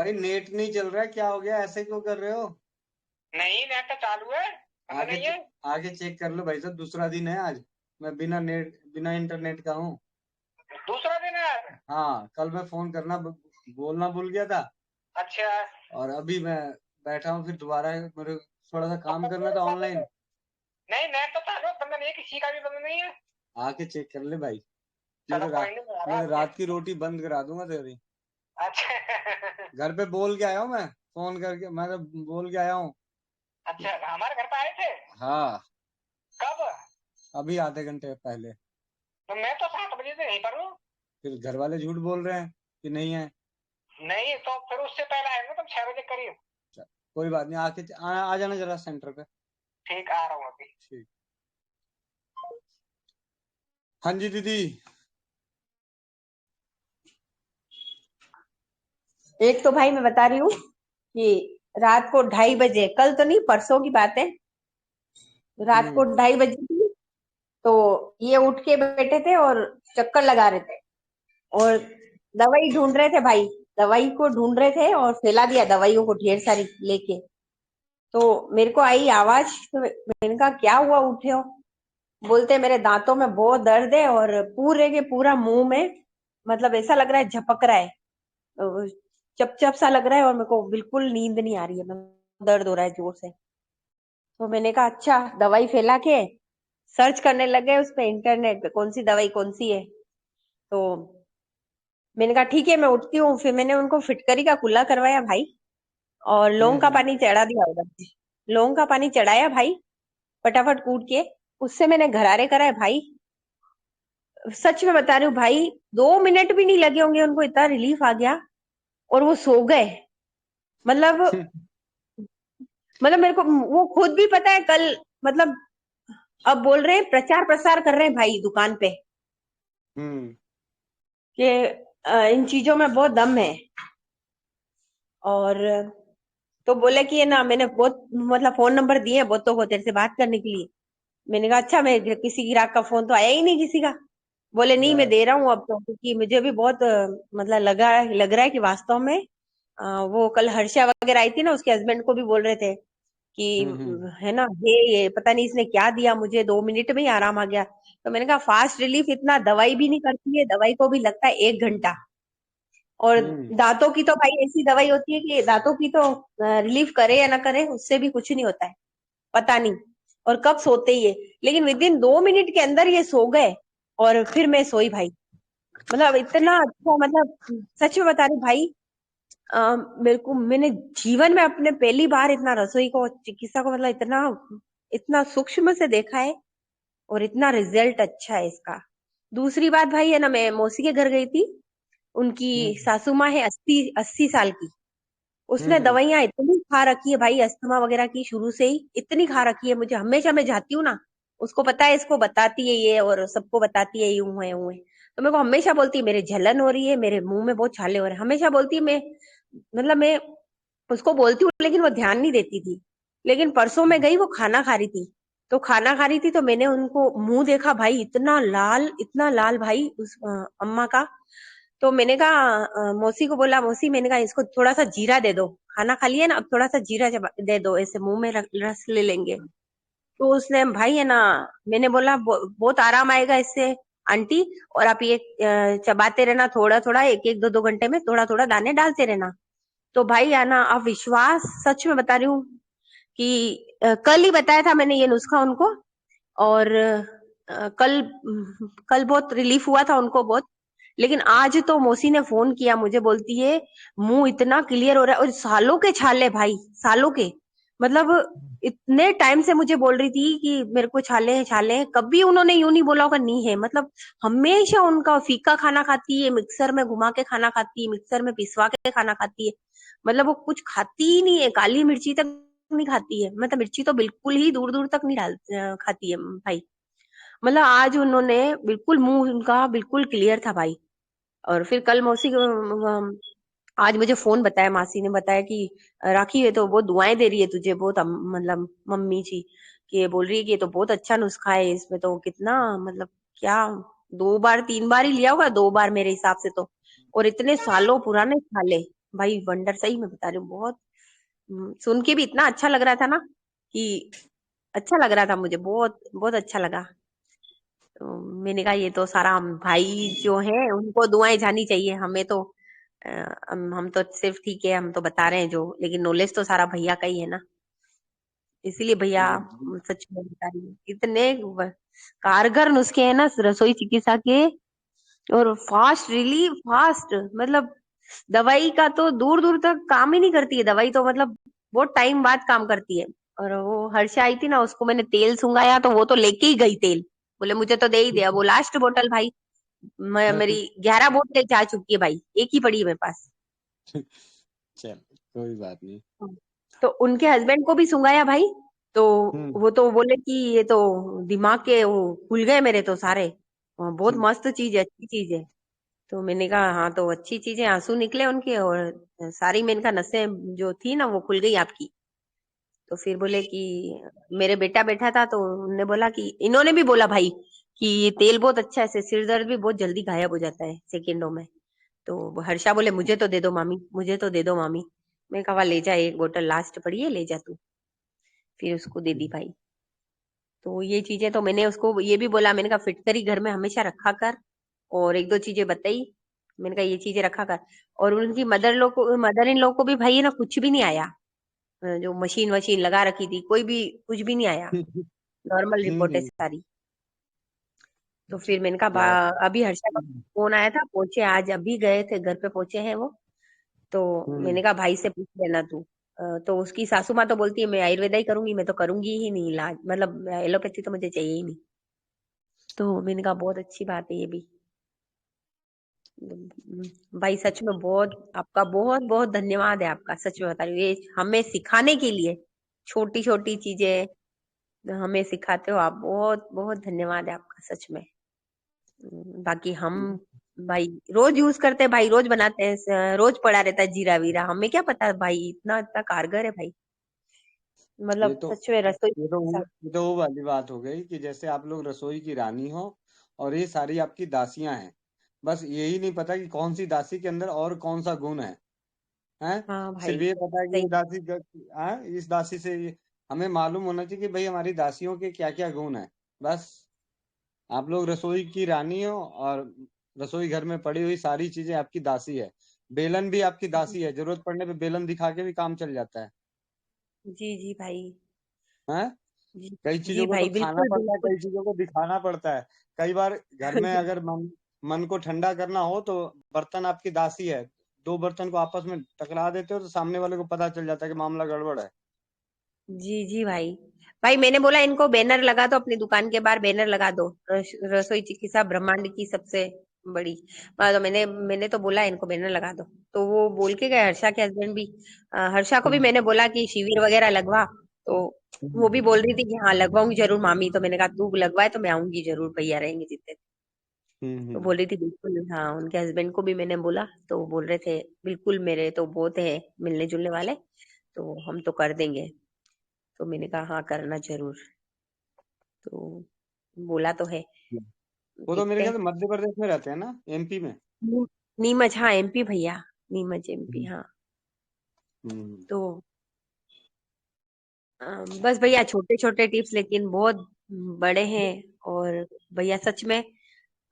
भाई नेट नहीं चल रहा है, क्या हो गया? ऐसे क्यों कर रहे हो? नहीं, नेट तो चालू है। बंद आगे नहीं है। आगे चेक कर लो भाई साहब, दूसरा दिन है आज। मैं बिना नेट बिना इंटरनेट का हूँ। दूसरा दिन है आज। हाँ, कल मैं फोन करना बोलना भूल गया था। अच्छा। और अभी मैं बैठा हूँ, फिर दोबारा मेरे थोड़ा सा तो काम बंद करना था बंद ऑनलाइन। नहीं, नेट तो चालू है, बंद नहीं है, किसी का भी बंद नहीं है। आके चेक कर ले भाई। नहीं चलो तो कोई नहीं, मैं आ रहा नहीं तो आपके। रात की रोटी बंद करा दूंगा तेरी। अच्छा। घर पे बोल के आया हूँ मैं। फोन करके मैं तो बोल के आया हूँ। अच्छा, हमारे घर पे आए थे। हाँ, कब? अभी आधे घंटे पहले। तो मैं तो 7 बजे से यहीं पर हूँ। फिर घर वाले झूठ बोल रहे हैं कि नहीं है। नहीं तो फिर उससे पहले आएंगे तुम 6 बजे करीब। चल, कोई बात नहीं, आ जाना जरा सेंटर पे। ठीक, आ रहा हूँ अभी। ठीक। हाँ जी दीदी। एक तो भाई मैं बता रही हूँ कि रात को 2:30 बजे, कल तो नहीं परसों की बात है, रात को हम्म। 2:30 बजे थी। तो ये उठ के बैठे थे और चक्कर लगा रहे थे और दवाई ढूंढ रहे थे भाई। दवाई को ढूंढ रहे थे और फैला दिया दवाइयों को ढेर सारी लेके। तो मेरे को आई आवाज, तो मैंने कहा क्या हुआ, उठे हो? बोलते मेरे दांतों में बहुत दर्द है और पूरे के पूरा मुंह में, मतलब ऐसा लग रहा है झपक रहा है, चप चप सा लग रहा है और मेरे को बिल्कुल नींद नहीं आ रही है, दर्द हो रहा है जोर से। तो मैंने कहा अच्छा, दवाई फैला के सर्च करने लगे उस पे, इंटरनेट पे कौन सी दवाई कौन सी है। तो मैंने कहा ठीक है मैं उठती हूँ। फिर मैंने उनको फिटकरी का कुल्ला करवाया भाई और लौंग का हम्म। पानी चढ़ा दिया उधर से। लौंग का पानी चढ़ाया भाई, फटाफट कूट के। उससे मैंने घरारे कराए भाई। सच में बता रही हूँ भाई, 2 मिनट भी नहीं लगे होंगे उनको, इतना रिलीफ आ गया और वो सो गए। मतलब मेरे को वो खुद भी पता है कल, मतलब अब बोल रहे हैं, प्रचार प्रसार कर रहे हैं भाई दुकान पे हम्म। कि इन चीजों में बहुत दम है। और तो बोले कि ये ना, मैंने बहुत मतलब फोन नंबर दिए हैं बहुतों को तेरे से बात करने के लिए। मैंने कहा अच्छा, मैं किसी गिराक का फोन तो आया ही नहीं किसी का। बोले नहीं, मैं दे रहा हूँ अब तो, क्योंकि मुझे भी बहुत मतलब लग रहा है कि वास्तव में वो कल हर्षा वगैरह आई थी ना, उसके हस्बैंड को भी बोल रहे थे कि हम्म। है ना, ये पता नहीं इसने क्या दिया मुझे, 2 मिनट में ही आराम आ गया। तो मैंने कहा फास्ट रिलीफ इतना दवाई भी नहीं करती है, दवाई को भी लगता है 1 घंटा। और हम्म। दांतों की तो भाई ऐसी दवाई होती है कि दांतों की तो रिलीफ करे या ना करे, उससे भी कुछ नहीं होता है, पता नहीं और कब सोते ही है। लेकिन विद इन 2 मिनट के अंदर ये सो गए और फिर मैं सोई भाई। मतलब इतना अच्छा, मतलब सच में बता रही हूँ भाई, मेरे को, मैंने जीवन में अपने पहली बार इतना रसोई को चिकित्सा को मतलब इतना इतना सूक्ष्म से देखा है और इतना रिजल्ट अच्छा है इसका। दूसरी बात भाई है ना, मैं मौसी के घर गई थी। उनकी हम्म। सासू माँ है 80 80 साल की। उसने हम्म। दवाइयां इतनी खा रखी है भाई, अस्थमा वगैरह की शुरू से ही इतनी खा रखी है। मुझे हमेशा, मैं जाती हूँ ना, उसको पता है, इसको बताती है ये और सबको बताती है यूं है यूं है। तो मेरे को हमेशा बोलती है मेरे जलन हो रही है, मेरे मुंह में बहुत छाले हो रहे हैं, हमेशा बोलती है। मैं मतलब मैं उसको बोलती हूँ लेकिन वो ध्यान नहीं देती थी। लेकिन परसों मैं गई, वो खाना खा रही थी। तो खाना खा रही थी तो मैंने उनको मुंह देखा भाई, इतना लाल भाई उस अम्मा का। तो मैंने कहा मौसी को बोला, मौसी मैंने कहा इसको थोड़ा सा जीरा दे दो, खाना खा लिया ना, अब थोड़ा सा जीरा दे दो, ऐसे मुंह में रस ले लेंगे। तो उसने भाई है ना, मैंने बोला बहुत आराम आएगा इससे आंटी, और आप ये चबाते रहना थोड़ा थोड़ा, एक एक दो दो घंटे में थोड़ा थोड़ा दाने डालते रहना। तो भाई है ना, आप विश्वास, सच में बता रही हूँ कि कल ही बताया था मैंने ये नुस्खा उनको। और कल कल बहुत रिलीफ हुआ था उनको बहुत। लेकिन आज तो मौसी ने फोन किया मुझे, बोलती है मुंह इतना क्लियर हो रहा है, और सालों के छाले भाई, सालों के, मतलब इतने टाइम से मुझे बोल रही थी कि मेरे को छाले हैं छाले हैं। कभी उन्होंने यूं नहीं बोला होगा नहीं है, मतलब हमेशा उनका फीका खाना खाती है, मिक्सर में घुमा के खाना खाती है, मिक्सर में पिसवा के खाना खाती है। मतलब वो कुछ खाती ही नहीं है, काली मिर्ची तक नहीं खाती है, मतलब मिर्ची तो बिल्कुल ही दूर दूर तक नहीं खाती है भाई। मतलब आज उन्होंने बिल्कुल, मुंह उनका बिल्कुल क्लियर था भाई। और फिर कल मौसी आज मुझे फोन बताया, मासी ने बताया कि राखी ये तो बहुत दुआएं दे रही है तुझे बहुत, मतलब मम्मी जी, कि ये बोल रही है कि ये तो बहुत अच्छा नुस्खा है, इसमें तो कितना, मतलब क्या, 2 बार 3 बार ही लिया होगा, 2 बार मेरे हिसाब से तो, और इतने सालों पुराने छाले। भाई वंडर, सही में बता रही हूँ, बहुत सुन के भी इतना अच्छा लग रहा था ना कि अच्छा लग रहा था मुझे, बहुत बहुत अच्छा लगा। तो मैंने कहा ये तो सारा भाई जो है उनको दुआएं जानी चाहिए, हमें तो अ, हम तो सिर्फ ठीक है, हम तो बता रहे हैं जो, लेकिन नॉलेज तो सारा भैया का ही है ना। इसीलिए भैया, जी। सच में बता रही हूँ, इतने कारगर नुस्खे हैं ना रसोई चिकित्सा के, और फास्ट, रिलीव फास्ट, मतलब दवाई का तो दूर दूर तक काम ही नहीं करती है दवाई, तो मतलब बहुत टाइम बाद काम करती है। और वो हर्षा आई थी ना, उसको मैंने तेल सुंगाया तो वो तो लेके ही गई तेल, बोले मुझे तो दे ही दिया, वो लास्ट बोतल भाई, मेरी 11 बोतलें जा चुकी है भाई, एक ही पड़ी है मेरे पास। चल, कोई बात नहीं। तो उनके हस्बैंड को भी सुंगाया भाई, तो हम्म। वो तो बोले कि ये तो दिमाग के वो खुल गए मेरे तो सारे, बहुत मस्त चीज है, अच्छी चीज है। तो मैंने कहा हाँ, तो अच्छी चीजें, आंसू निकले उनके, और सारी मैंने कहा नसें जो थी ना वो खुल गई आपकी। तो फिर बोले कि मेरे बेटा बैठा था, तो उन्होंने बोला कि, इन्होंने भी बोला भाई कि ये तेल बहुत अच्छा है, इससे सिर दर्द भी बहुत जल्दी गायब हो जाता है सेकेंडों में। तो हर्षा बोले मुझे तो दे दो मामी, मुझे तो दे दो मामी। मैं कहा ले जा, एक बोतल लास्ट पड़ी है, ले जा तू। फिर उसको दे दी भाई। तो ये चीजें तो मैंने उसको ये भी बोला, मैंने कहा फिटकरी घर में हमेशा रखा कर, और एक दो चीजें बताई, मैंने कहा ये चीजें रखा कर। और उनकी मदर इन लोग को भी भाई ना कुछ भी नहीं आया, जो मशीन वशीन लगा रखी थी, कोई भी कुछ भी नहीं आया, नॉर्मल रिपोर्ट है हम्म। सारी। तो फिर मैंने कहा क्या? अभी हर्षा का फोन आया था, पहुंचे आज, अभी गए थे घर पे, पहुंचे हैं वो। तो हम्म। मैंने कहा भाई से पूछ लेना तू। तो उसकी सासू माँ तो बोलती है मैं आयुर्वेदा ही करूंगी, मैं तो करूंगी ही नहीं इलाज, मतलब एलोपैथी तो मुझे चाहिए ही नहीं। तो मैंने कहा बहुत अच्छी बात है ये भी। भाई सच में बहुत आपका बहुत बहुत धन्यवाद है आपका, सच में बता रही हूँ, ये हमें सिखाने के लिए छोटी छोटी चीजें हमें सिखाते हो आप, बहुत बहुत धन्यवाद है आपका सच में। बाकी हम भाई रोज यूज करते हैं भाई, रोज बनाते हैं, रोज पड़ा रहता है जीरा वीरा, हमें क्या पता भाई इतना इतना कारगर है भाई, ये मतलब तो सच में रसोई ये तो सा- ये तो वो वाली बात हो गई कि जैसे आप लोग रसोई की रानी हो और ये सारी आपकी दासियां हैं। बस यही नहीं पता कि कौन सी दासी के अंदर और कौन सा गुण है। हाँ सिर्फ भाई ये पता है कि ये सही। दासी इस दासी से हमें मालूम होना चाहिए कि भाई हमारी दासियों के क्या क्या गुण है। बस आप लोग रसोई की रानी हो और रसोई घर में पड़ी हुई सारी चीजें आपकी दासी है। बेलन भी आपकी दासी है, जरूरत पड़ने पे बेलन दिखा के भी काम चल जाता है। जी जी भाई। हैं? जी कई जी चीजों को तो भाई, खाना बिल्कुल पड़ता है, बिल्कुल। कई चीजों को दिखाना पड़ता है। कई बार घर में अगर मन को ठंडा करना हो तो बर्तन आपकी दासी है। दो बर्तन को आपस में टकरा देते हो तो सामने वाले को पता चल जाता है कि मामला गड़बड़ है। जी जी भाई। भाई मैंने बोला इनको बैनर लगा दो, अपनी दुकान के बाहर बैनर लगा दो, रसोई चिकित्सा ब्रह्मांड की सबसे बड़ी। तो मैंने मैंने तो बोला इनको बैनर लगा दो। तो वो बोल के गए, हर्षा के हस्बैंड भी, हर्षा को भी हम्म। मैंने बोला कि शिविर वगैरह लगवा। तो वो हम्म। भी बोल रही थी कि हाँ लगवाऊंगी जरूर मामी, तो मैंने कहा तू लगवाए तो मैं आऊंगी जरूर, भैया रहेंगे जितने। तो हम्म। बोल रही थी बिल्कुल, हाँ उनके हस्बैंड को भी मैंने बोला, तो वो बोल रहे थे बिल्कुल, मेरे तो बहुत है मिलने जुलने वाले, तो हम तो कर देंगे। तो मैंने कहा हाँ करना जरूर। तो बोला तो है, वो तो मेरे देखते ख्याल हैं। से मध्य प्रदेश में रहते हैं ना, एमपी में। नीमच, हाँ एमपी भैया, नीमच एमपी, हम्म। हाँ। हम्म। तो बस भैया छोटे छोटे टिप्स लेकिन बहुत बड़े हैं। और भैया सच में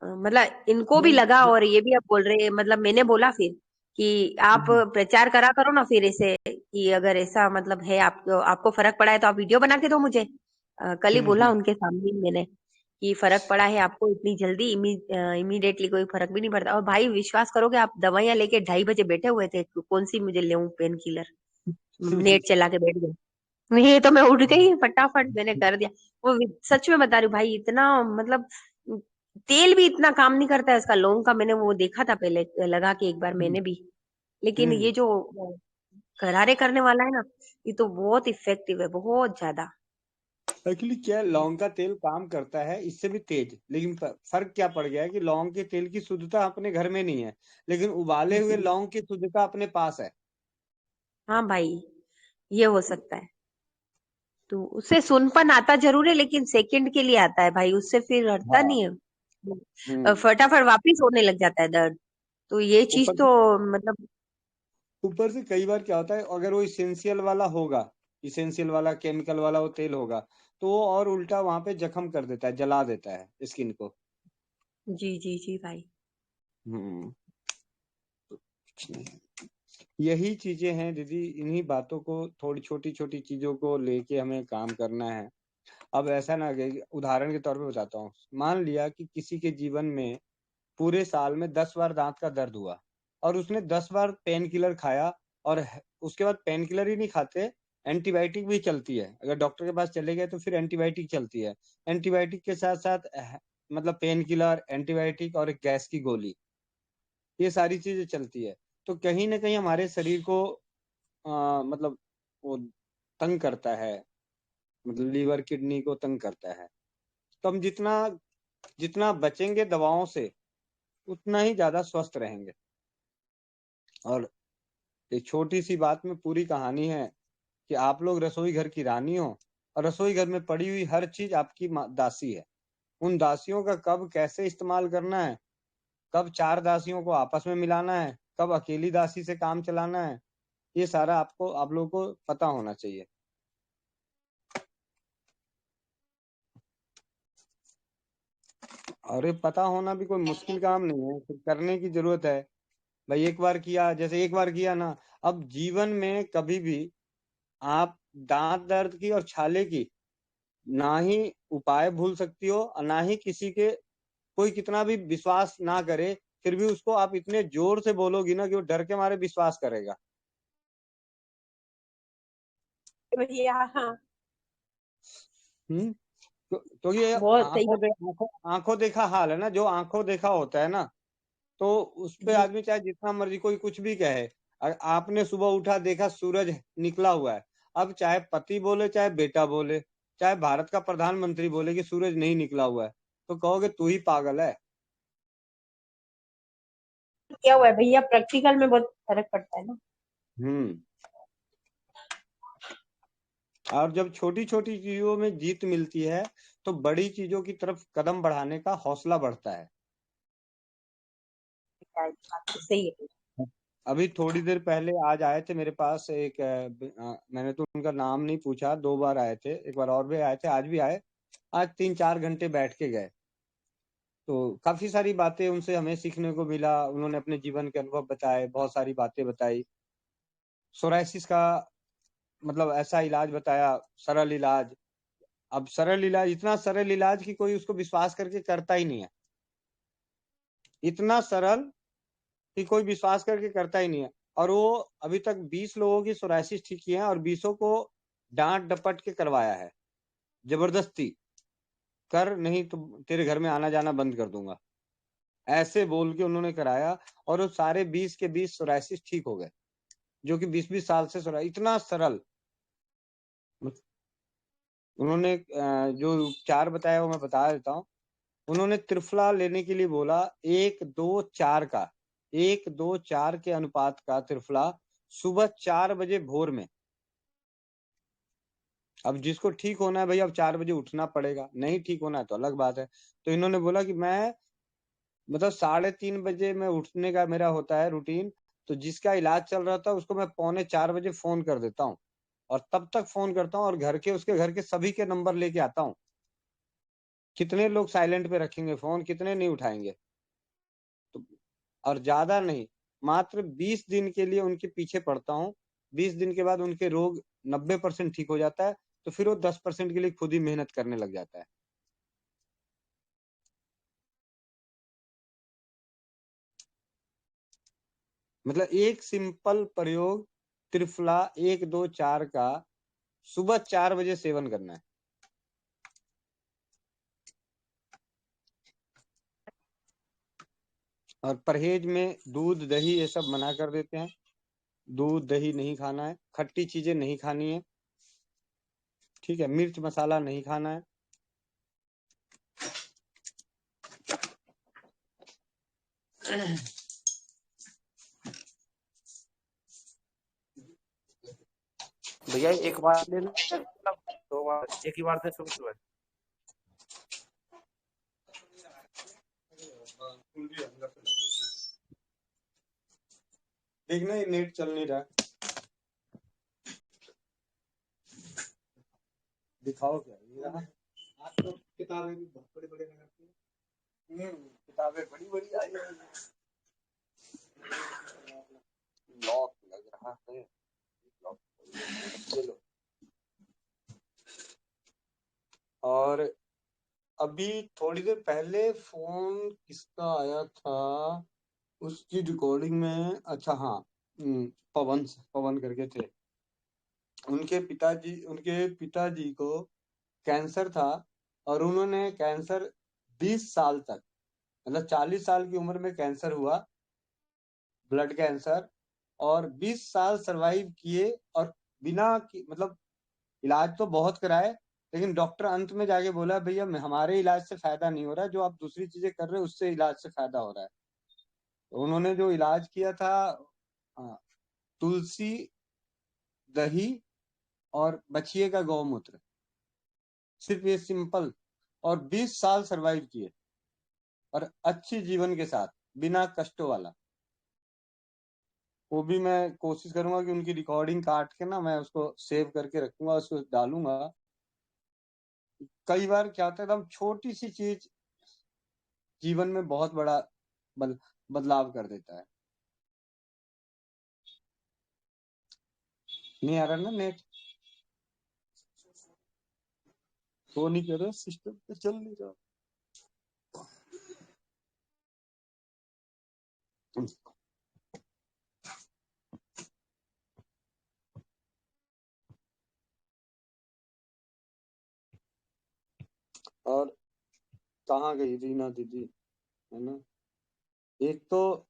मतलब इनको भी लगा, और ये भी अब बोल रहे हैं, मतलब मैंने बोला फिर कि आप हम्म। प्रचार करा करो ना फिर इसे, कि अगर ऐसा मतलब है आपको आपको फर्क पड़ा है तो आप वीडियो बना के दो मुझे। कल ही बोला हम्म। उनके सामने ही मैंने कि फर्क पड़ा है आपको इतनी जल्दी, इमीडिएटली कोई फर्क भी नहीं पड़ता। और भाई विश्वास करोगे, आप दवाइयां लेके 2:30 बजे बैठे हुए थे, कौन सी मुझे ले पेन किलर, नेट चला के बैठ गए। ये तो मैं उठ गई फटाफट, मैंने कर दिया। वो सच में बता रही हूँ भाई, इतना मतलब तेल भी इतना काम नहीं करता है उसका, लौंग का मैंने वो देखा था पहले लगा के एक बार मैंने भी, लेकिन हम्म। ये जो गरारे करने वाला है ना, ये तो बहुत इफेक्टिव है, बहुत ज्यादा। एक्चुअली क्या है, लौंग का तेल काम करता है इससे भी तेज, लेकिन फर्क क्या पड़ गया है कि लौंग के तेल की शुद्धता अपने घर में नहीं है, लेकिन उबाले हुए जी लौंग की शुद्धता अपने पास है। हाँ भाई, ये हो सकता है। तो उससे सुनपन आता जरूर है, लेकिन सेकंड के लिए आता है भाई, उससे फिर हटता हाँ। नहीं है। हम्म। फटाफट वापिस होने लग जाता है दर्द। तो ये चीज ऊपर तो से मतलब ऊपर से कई बार क्या होता है, अगर वो इसेंशियल वाला होगा, इसेंशियल वाला केमिकल वाला वो तेल होगा, तो वो और उल्टा वहां पे जख्म कर देता है, जला देता है स्किन को। जी जी जी भाई। हम्म। कुछ नहीं। यही चीजें हैं दीदी, इन्हीं बातों को, थोड़ी छोटी छोटी चीजों को लेके हमें काम करना है। अब ऐसा ना कि उदाहरण के तौर पे बताता हूँ, मान लिया कि किसी के जीवन में पूरे साल में 10 बार दांत का दर्द हुआ, और उसने 10 बार पेन किलर खाया, और उसके बाद पेन किलर ही नहीं खाते, एंटीबायोटिक भी चलती है, अगर डॉक्टर के पास चले गए तो फिर एंटीबायोटिक चलती है, एंटीबायोटिक के साथ साथ मतलब पेन किलर, एंटीबायोटिक और एक गैस की गोली, ये सारी चीजें चलती है। तो कहीं ना कहीं हमारे शरीर को मतलब वो तंग करता है, मतलब लीवर किडनी को तंग करता है। तो हम जितना जितना बचेंगे दवाओं से, उतना ही ज्यादा स्वस्थ रहेंगे। और एक छोटी सी बात में पूरी कहानी है कि आप लोग रसोई घर की रानी हो, और रसोई घर में पड़ी हुई हर चीज आपकी दासी है। उन दासियों का कब कैसे इस्तेमाल करना है, कब 4 दासियों को आपस में मिलाना है, कब अकेली दासी से काम चलाना है, ये सारा आप लोगों को पता होना चाहिए। और ये पता होना भी कोई मुश्किल काम नहीं है, फिर करने की जरूरत है। भाई एक बार किया, जैसे एक बार किया ना, अब जीवन में कभी भी आप दांत दर्द की और छाले की ना ही उपाय भूल सकती हो, और ना ही किसी के, कोई कितना भी विश्वास ना करे, फिर भी उसको आप इतने जोर से बोलोगी ना कि वो डर के मारे विश्वास करेगा। भैया हाँ। हम्म। तो ये बहुत सही बात। आंखों देखा हाल है ना, जो आंखों देखा होता है ना, तो उस पे जी। आदमी चाहे जितना मर्जी कोई कुछ भी कहे। आपने सुबह उठा देखा सूरज निकला हुआ है, अब चाहे पति बोले चाहे बेटा बोले, चाहे भारत का प्रधानमंत्री बोले कि सूरज नहीं निकला हुआ है, तो कहोगे तू ही पागल है। क्या हुआ है भैया, प्रैक्टिकल में बहुत फर्क पड़ता है ना। हम्म। और जब छोटी छोटी चीजों में जीत मिलती है, तो बड़ी चीजों की तरफ कदम बढ़ाने का हौसला बढ़ता है। बात तो सही है। अभी थोड़ी देर पहले आज आए थे मेरे पास एक मैंने तो उनका नाम नहीं पूछा, 2 बार आए थे, एक बार और भी आए थे, आज भी आए। आज 3-4 घंटे बैठ के गए, तो काफी सारी बातें उनसे हमें सीखने को मिला। उन्होंने अपने जीवन के अनुभव बताए, बहुत सारी बातें बताई। सोराइसिस का मतलब ऐसा इलाज बताया, सरल इलाज। अब सरल इलाज, इतना सरल इलाज कि कोई उसको विश्वास करके करता ही नहीं है, इतना सरल कि कोई विश्वास करके करता ही नहीं है। और वो अभी तक 20 लोगों की सोराइसिस ठीक किए हैं, और 20 को डांट डपट के करवाया है, जबरदस्ती कर, नहीं तो तेरे घर में आना जाना बंद कर दूंगा, ऐसे बोल के उन्होंने कराया। और वो सारे 20 के 20 सोराइसिस ठीक हो गए, जो कि 20-20 साल से सोराइसिस, इतना सरल। उन्होंने जो उपचार बताया वो मैं बता देता हूँ। उन्होंने त्रिफला लेने के लिए बोला, 1-2-4 का, 1-2-4 के अनुपात का त्रिफला, सुबह 4 बजे भोर में। अब जिसको ठीक होना है भाई, अब 4 बजे उठना पड़ेगा, नहीं ठीक होना है तो अलग बात है। तो इन्होंने बोला कि मैं मतलब 3:30 बजे में उठने का मेरा होता है रूटीन, तो जिसका इलाज चल रहा था उसको मैं 3:45 बजे फोन कर देता हूँ, और तब तक फोन करता हूँ, और उसके घर के सभी के नंबर लेके आता हूँ। कितने लोग साइलेंट पे रखेंगे फोन, कितने नहीं उठाएंगे। तो और ज्यादा नहीं, मात्र 20 दिन के लिए उनके पीछे पड़ता हूँ। 20 दिन के बाद उनके रोग 90% ठीक हो जाता है, तो फिर वो 10% के लिए खुद ही मेहनत करने लग जाता है। मतलब एक सिंपल प्रयोग, त्रिफला 1-2-4 का सुबह 4 बजे सेवन करना है। और परहेज में दूध दही ये सब मना कर देते हैं, दूध दही नहीं खाना है, खट्टी चीजें नहीं खानी है, ठीक है, मिर्च मसाला नहीं खाना है। भैया एक बार ले लो, मतलब 2 बार एक ही बार से शुरू शुरू है। देखना ये नेट चल नहीं रहा, दिखाओ क्या ये रहा। आज तो किताबें भी बहुत बड़ी बड़ी लगाती है। किताबें बड़ी बड़ी आई हैं। लॉक लग रहा है, लॉक चलो। और अभी थोड़ी देर पहले फोन किसका आया था, उसकी रिकॉर्डिंग में, अच्छा हाँ, पवन पवन करके थे। उनके पिताजी को कैंसर था, और उन्होंने कैंसर 20 साल तक, मतलब 40 साल की उम्र में कैंसर हुआ, ब्लड कैंसर, और 20 साल सरवाइव किए, और मतलब इलाज तो बहुत कराए, लेकिन डॉक्टर अंत में जाके बोला भैया हमारे इलाज से फायदा नहीं हो रहा, जो आप दूसरी चीजें कर रहे हो उससे इलाज से फायदा हो रहा है। तो उन्होंने जो इलाज किया था, तुलसी, दही और बछिए का गौमूत्र, सिर्फ ये सिंपल, और 20 साल सरवाइव किए, और अच्छी जीवन के साथ, बिना कष्टों वाला। वो भी मैं कोशिश करूंगा कि उनकी रिकॉर्डिंग काट के ना मैं उसको सेव करके रखूंगा, उसको डालूंगा। कई बार क्या होता है, एकदम छोटी सी चीज जीवन में बहुत बड़ा बदलाव कर देता है। नहीं आ रहा ना नेट, तो नहीं कर रहा, सिस्टम पे चल नहीं रहा। और कहाँ गई रीना दीदी, है ना। एक तो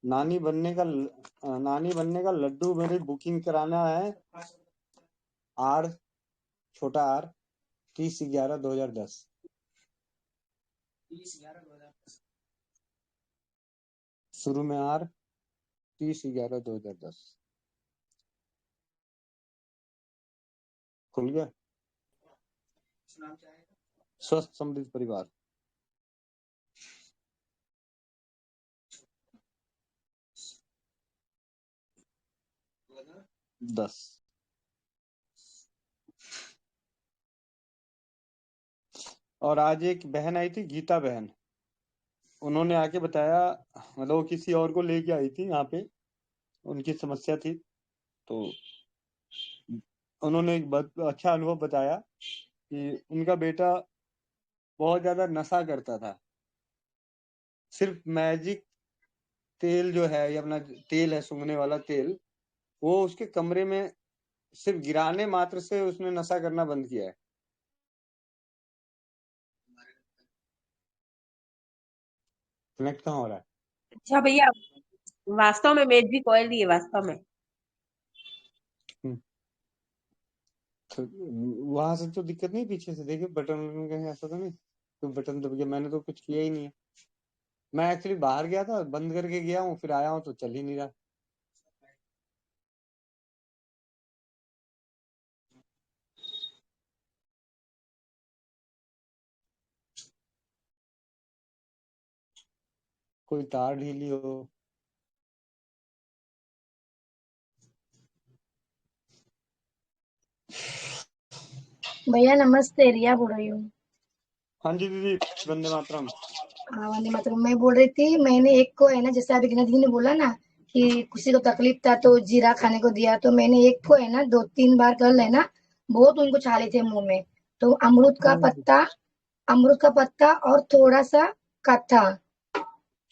नानी बनने का लड्डू मेरी बुकिंग कराना है, आर, छोटा आर, 30/11/2010। शुरू में आर, 30/11/2010। खुल गया। स्वस्थ समृद्ध परिवार। 10। और आज एक बहन आई थी, गीता बहन, उन्होंने आके बताया, मतलब वो किसी और को लेके आई थी यहाँ पे, उनकी समस्या थी, तो उन्होंने एक अच्छा अनुभव बताया कि उनका बेटा बहुत ज्यादा नशा करता था। सिर्फ मैजिक तेल जो है, या अपना तेल है सूंघने वाला तेल, वो उसके कमरे में सिर्फ गिराने मात्र से उसने नशा करना बंद किया है। कनेक्ट कहाँ हो रहा है? अच्छा भैया, वास्तव में मैजिक ऑयल ही है वास्तव में। तो वहां से तो दिक्कत नहीं, पीछे से देखिए बटन कहीं ऐसा तो नहीं, तो बटन दब गया, मैंने तो कुछ किया ही नहीं है। मैं एक्चुअली बाहर गया था, बंद करके गया हूँ, फिर आया हूँ तो चल ही नहीं रहा। कोई तार ढीली हो। भैया नमस्ते, रिया बोल रही हूँ। हाँ जी दीदी, वंदे मातरम। हाँ वंदे मातरम। मैं बोल रही थी, मैंने एक को है ना, जैसे अभी गीता दीदी ने बोला ना कि किसी को तकलीफ था तो जीरा खाने को दिया, तो मैंने एक को है ना 2-3 बार कल है ना बहुत उनको छाले थे मुंह में, तो अमरूद का पत्ता और थोड़ा सा कत्था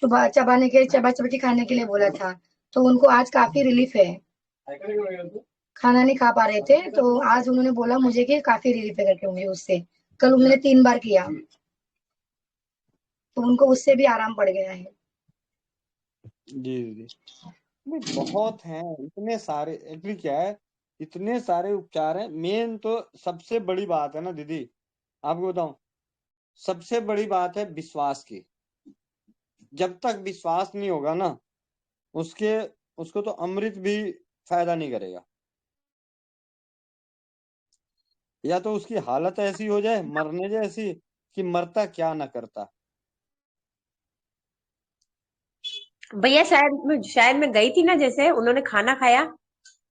चबाने के चबा चबा के खाने के लिए बोला था, तो उनको आज काफी रिलीफ है। खाना नहीं खा पा रहे थे, तो आज उन्होंने बोला मुझे कि काफी रिलीफ है करके मुझे उससे। कल उन्होंने 3 बार किया, तो उनको उससे भी आराम पड़ गया है। जी दीदी, बहुत हैं इतने सारे, एक्चुअली क्या है, इतने सारे उपचार हैं। मेन तो सबसे बड़ी बात है ना दीदी, आपको बताऊं, सबसे बड़ी बात है विश्वास की। जब तक विश्वास नहीं होगा ना, उसके उसको तो अमृत भी फायदा नहीं करेगा। या तो उसकी हालत ऐसी हो जाए मरने जैसी, कि मरता क्या ना करता। भैया शायद मैं गई थी ना, जैसे उन्होंने खाना खाया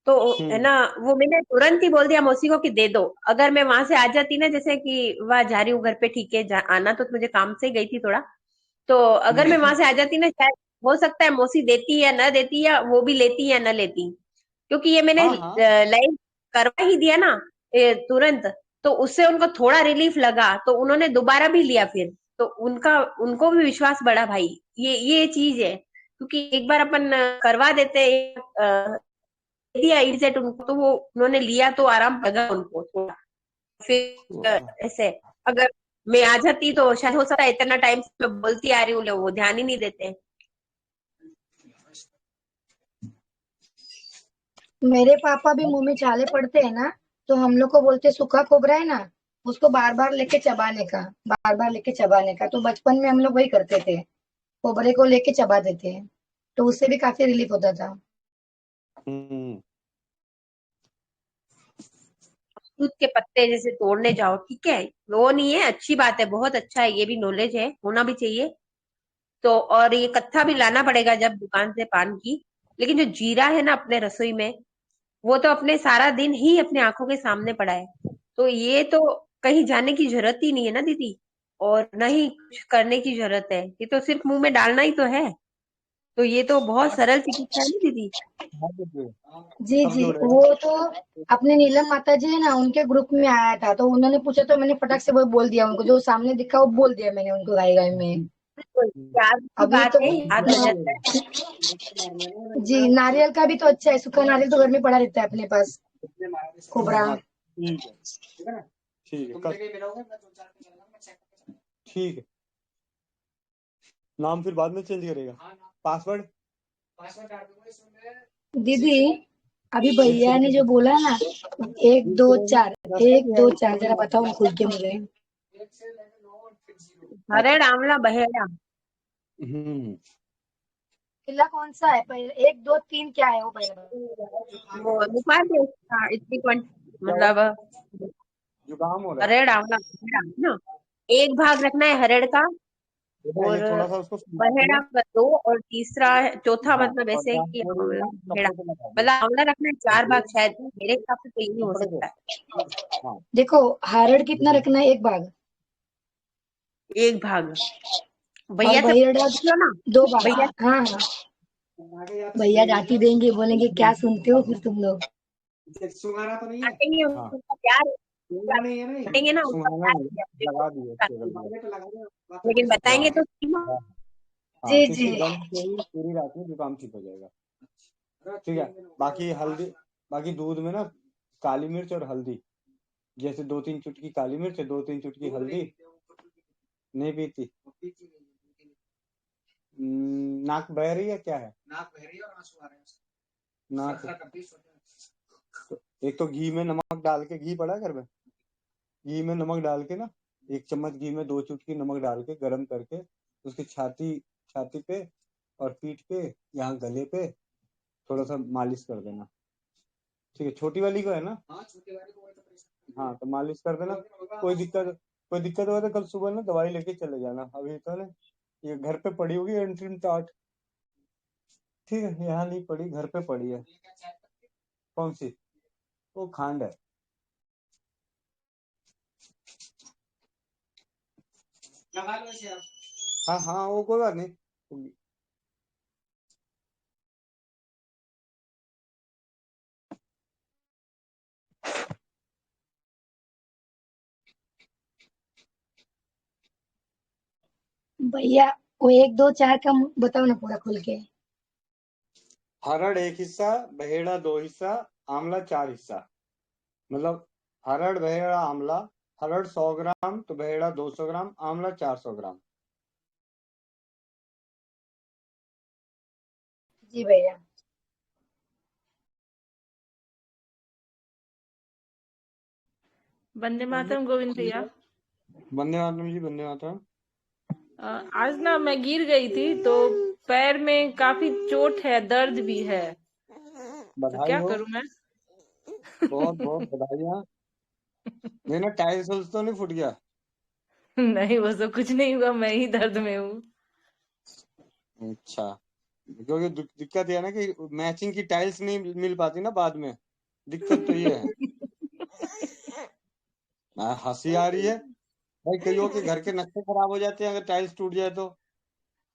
तो है ना, वो मैंने तुरंत ही बोल दिया मौसी को कि दे दो। अगर मैं वहां से आ जाती ना, जैसे कि वह जा रही हूँ घर पे, ठीक है, आना तो मुझे काम से गई थी थोड़ा, तो अगर मैं वहां से आ जाती ना, शायद हो सकता है मौसी देती या न देती, या वो भी लेती या न लेती, क्योंकि ये मैंने हाँ हाँ लाइव करवा ही दिया ना तुरंत। तो उससे उनको थोड़ा रिलीफ लगा, तो उन्होंने दोबारा भी लिया फिर। तो उनको भी विश्वास बढ़ा भाई। ये चीज है, क्योंकि एक बार अपन करवा देते हैं, दिया इनसेट उनको, तो वो उन्होंने लिया तो आराम लगा उनको थोड़ा। फिर ऐसे अगर मैं आ जाती तो शायद हो सकता है इतना टाइम से मैं बोलती आ रही हूँ, वो ध्यान ही नहीं देते। मेरे पापा भी मुंह में छाले पड़ते हैं ना, तो हम लोग को बोलते सूखा खोबरा है ना, उसको बार बार लेके चबाने का, बार बार लेके चबाने का। तो बचपन में हम लोग वही करते थे, खोबरे को लेके चबा देते हैं, तो उससे भी काफी रिलीफ होता था। हम्म दूध के पत्ते जैसे तोड़ने जाओ, ठीक है, वो नहीं है, अच्छी बात है, बहुत अच्छा है, ये भी नॉलेज है, होना भी चाहिए। तो और ये कत्था भी लाना पड़ेगा जब दुकान से पान की। लेकिन जो जीरा है ना अपने रसोई में, वो तो अपने सारा दिन ही अपने आंखों के सामने पड़ा है। तो ये तो कहीं जाने की जरूरत ही नहीं है ना दीदी, और न ही कुछ करने की जरूरत है, ये तो सिर्फ मुंह में डालना ही तो है। तो ये तो बहुत सरल चिकित्सा है ना दीदी। जी सब जी, जोड़ेगा। वो तो अपने नीलम माता जी है ना, उनके ग्रुप में आया था, तो उन्होंने पूछा तो मैंने फटाक से वो बोल दिया उनको, जो सामने दिखा वो बोल दिया मैंने उनको गाय गाय में। बिल्कुल, याद की अभी बात तो है, याद रह जाता है। जी, नारियल का भी तो अच्छा है, सूखा नारियल तो घर में पड़ा रहता है अपने पास, खोबरा। हाँ ठीक है ना, ठीक है ठीक है। नाम फिर बाद में चेंज करेगा, पासवर्ड। दीदी, अभी एक भैया ने सेकंड जो बोला ना, एक दो चार, एक दो चार, जरा में बताओ ना खुल के मुझे। हरड़ आंवला बहेड़ा। हम्म किला कौन सा है पहले, एक दो तीन क्या है वो पहले बताओ। वो निकाल दे उसका इतनी क्या हुआ, मतलब जुकाम हो रहा है। हरड़ आंवला बहेड़ा ना, एक भाग रखना है हरड़ का, बेटा और ये थोड़ा सा उसको सुना बहेड़ा का दो, और तीसरा चौथा हाँ, मतलब और ऐसे जहाँ कि थोड़ी आंवला ना बहेड़ा, कपड़े पे लगा दो, मतलब आंवला रखना है 4 भाग, शायद मेरे हिसाब से तो यही हो कपड़े पे। सकता है। हाँ देखो, हारड़ कितना रखना है, एक भाग, एक भाग। और भैया से भैया पूछ लो ना। दो भाग। भैया हाँ हाँ, भैया डांटी देंगे, बोलेंगे क्या सुनते हो फिर तुम लोग। सुहाना तो नहीं है। काटेंगे, हाँ उनका प्यार है, सुहाना नहीं है ना, काटेंगे ना उनका सुहाना प्यार है, है अपने को। लगा दिए उसके गले में। लेकिन बताएंगे हाँ तो सही ना। हाँ हाँ, जी तो जी। इसकी गंध से ही पूरी रात में जुकाम ठीक हो जाएगा। ठीक है, बाकी हल्दी, बाकी दूध में ना काली मिर्च और हल्दी, जैसे 2-3 चुटकी काली मिर्च, 2-3 चुटकी हल्दी। नहीं पीती। नाक बह रही है, क्या है? नाक, तो एक तो घी में नमक डाल के, घी पड़ा है घर में, घी में नमक डाल के ना, 1 चम्मच घी में 2 चुटकी नमक डाल के गर्म करके उसकी छाती, छाती पे और पीठ पे, यहाँ गले पे थोड़ा सा मालिश कर देना। ठीक है, छोटी वाली को है ना? हाँ तो मालिश कर देना। कोई दिक्कत हो तो कल सुबह ना दवाई लेके चले जाना, अभी तो ना ये घर पे पड़ी होगी एंट्रीम टाट। ठीक है, यहाँ नहीं पड़ी, घर पे पड़ी है। कौन सी? वो खांड है। हाँ हाँ, वो कोई बात नहीं। भैया, वो एक दो चार का बताओ ना पूरा खुल के। हरड़ 1 हिस्सा, बहेड़ा 2 हिस्सा, आंवला 4 हिस्सा। मतलब हरड़ बहेड़ा आंवला, हरड़ 100 ग्राम तो बहेड़ा 200 ग्राम, आंवला 400 ग्राम। जी भैया। वंदे मातरम गोविंद भैया। वंदे मातरम जी, वंदे मातरम। आज ना मैं गिर गई थी, तो पैर में काफी चोट है, दर्द भी है, तो बधाई क्या हो, करूं मैं? बहुत बहुत बधाइयाँ। नहीं ना, टाइल्स तो नहीं फूट गया? नहीं, वो सब कुछ नहीं हुआ, मैं ही दर्द में हूँ। अच्छा, क्योंकि दिक्कत ये है ना कि मैचिंग की टाइल्स नहीं मिल पाती ना बाद में, दिक्कत तो ये है। हंसी आ रही है भाई, कईयों के घर के नक्शे खराब हो जाते हैं अगर टाइल्स टूट जाए तो।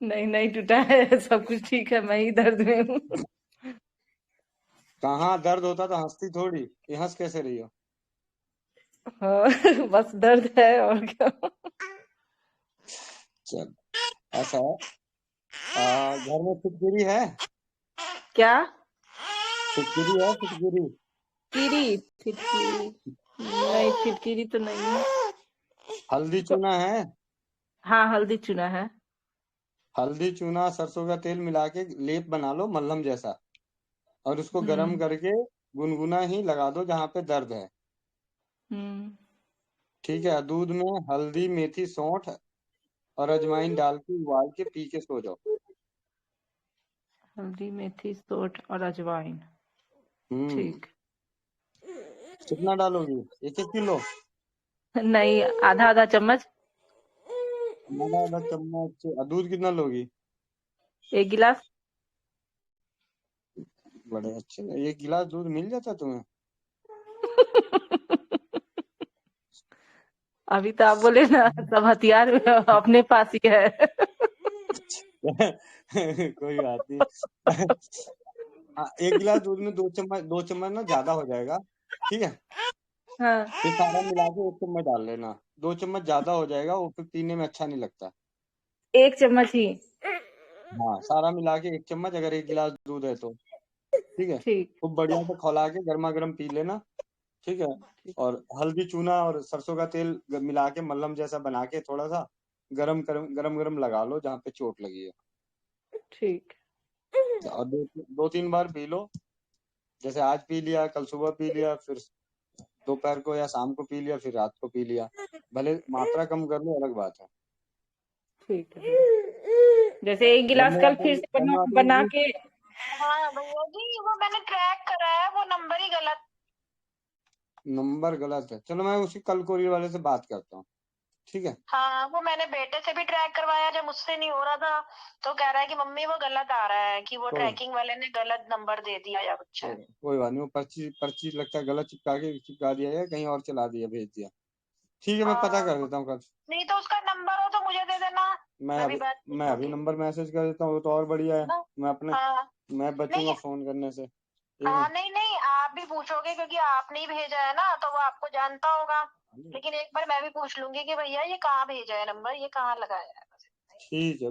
नहीं नहीं टूटा है, सब कुछ ठीक है, मैं ही दर्द में हूँ। कहाँ दर्द होता तो हंसती थोड़ी, ये हंस कैसे रही हो? हाँ, बस दर्द है और क्या। चल, ऐसा है, घर में फिटकिरी है? क्या? फिटकिरी है, फिटकिरी। कीरी? फिटकीरी? नहीं, फिटकीरी तो नहीं है। हल्दी को- चूना है? हाँ, हल्दी चूना है। हल्दी चूना सरसों का तेल मिला के लेप बना लो मल्हम जैसा, और उसको गर्म हम्म। करके गुनगुना ही लगा दो जहाँ पे दर्द है। हम्म। ठीक है, दूध में हल्दी मेथी सौंठ और अजवाइन डाल के उबाल के पी के सो जाओ। हल्दी मेथी सौंठ और अजवाइन। हम्म। ठीक। कितना डालोगी, एक एक किलो? नहीं, आधा आधा चम्मच। आधा आधा चम्मच। दूध कितना लोगी? 1 गिलास। बड़े अच्छे, एक गिलास दूध मिल जाता तुम्हें? अभी तो आप बोले ना सब हथियार अपने पास ही है। कोई बात नहीं। एक गिलास दूध में 2 चम्मच, 2 चम्मच ना ज्यादा हो जाएगा। ठीक है, हाँ। फिर सारा मिला के 1 चम्मच डाल लेना। 2 चम्मच ज्यादा हो जाएगा, वो फिर पीने में अच्छा नहीं लगता। 1 चम्मच ही। हाँ, सारा मिला के 1 चम्मच, अगर एक गिलास दूध है तो। ठीक है, ठीक। खूब बढ़िया से खौला के गर्मा गर्म पी लेना। ठीक है, और हल्दी चूना और सरसों का तेल मिला के मल्हम जैसा बना के थोड़ा सा गरम गरम गरम गरम लगा लो जहाँ पे चोट लगी है। ठीक। और 2-3 बार पी लो, जैसे आज पी लिया, कल सुबह पी लिया, फिर दोपहर को या शाम को पी लिया, फिर रात को पी लिया। भले मात्रा कम कर लो, अलग बात है। ठीक है। जैसे 1 गिलास कल फिर से धन्यवाद बना जी। के। हाँ भैया जी, वो मैंने ट्रैक करा है, वो नंबर ही गलत। नंबर गलत है, चलो मैं उसी कल कोरियर वाले से बात करता हूँ। ठीक है। हाँ, वो मैंने बेटे से भी ट्रैक करवाया, जब मुझसे नहीं हो रहा था तो कह रहा है कि मम्मी वो गलत आ रहा है, कि वो कोई ट्रैकिंग वाले ने गलत नंबर दे दिया या कुछ है। कोई बात नहीं, वो पर्ची पर्ची लगता है गलत चिपका दिया या कहीं और चला दिया, भेज दिया। ठीक है, मैं पता हाँ, कर देता हूँ कल। नहीं तो उसका नंबर हो तो मुझे दे देना, मैं मैं भी अभी बात कर मैं अभी लूंगी नंबर मैसेज कर देता हूँ, वो तो और बढ़िया है। ना। मैं अपने हाँ। मैं बचूंगा नहीं। फोन करने से। एक हाँ, मिनट। नहीं नहीं, आप भी पूछोगे क्योंकि आपने ही भेजा है ना, तो वो आपको जानता होगा। लेकिन एक बार मैं भी पूछ लूंगी कि भैया ये कहाँ भेजा है नंबर, ये कहाँ लगाया है, बस इतना ही, ठीक है,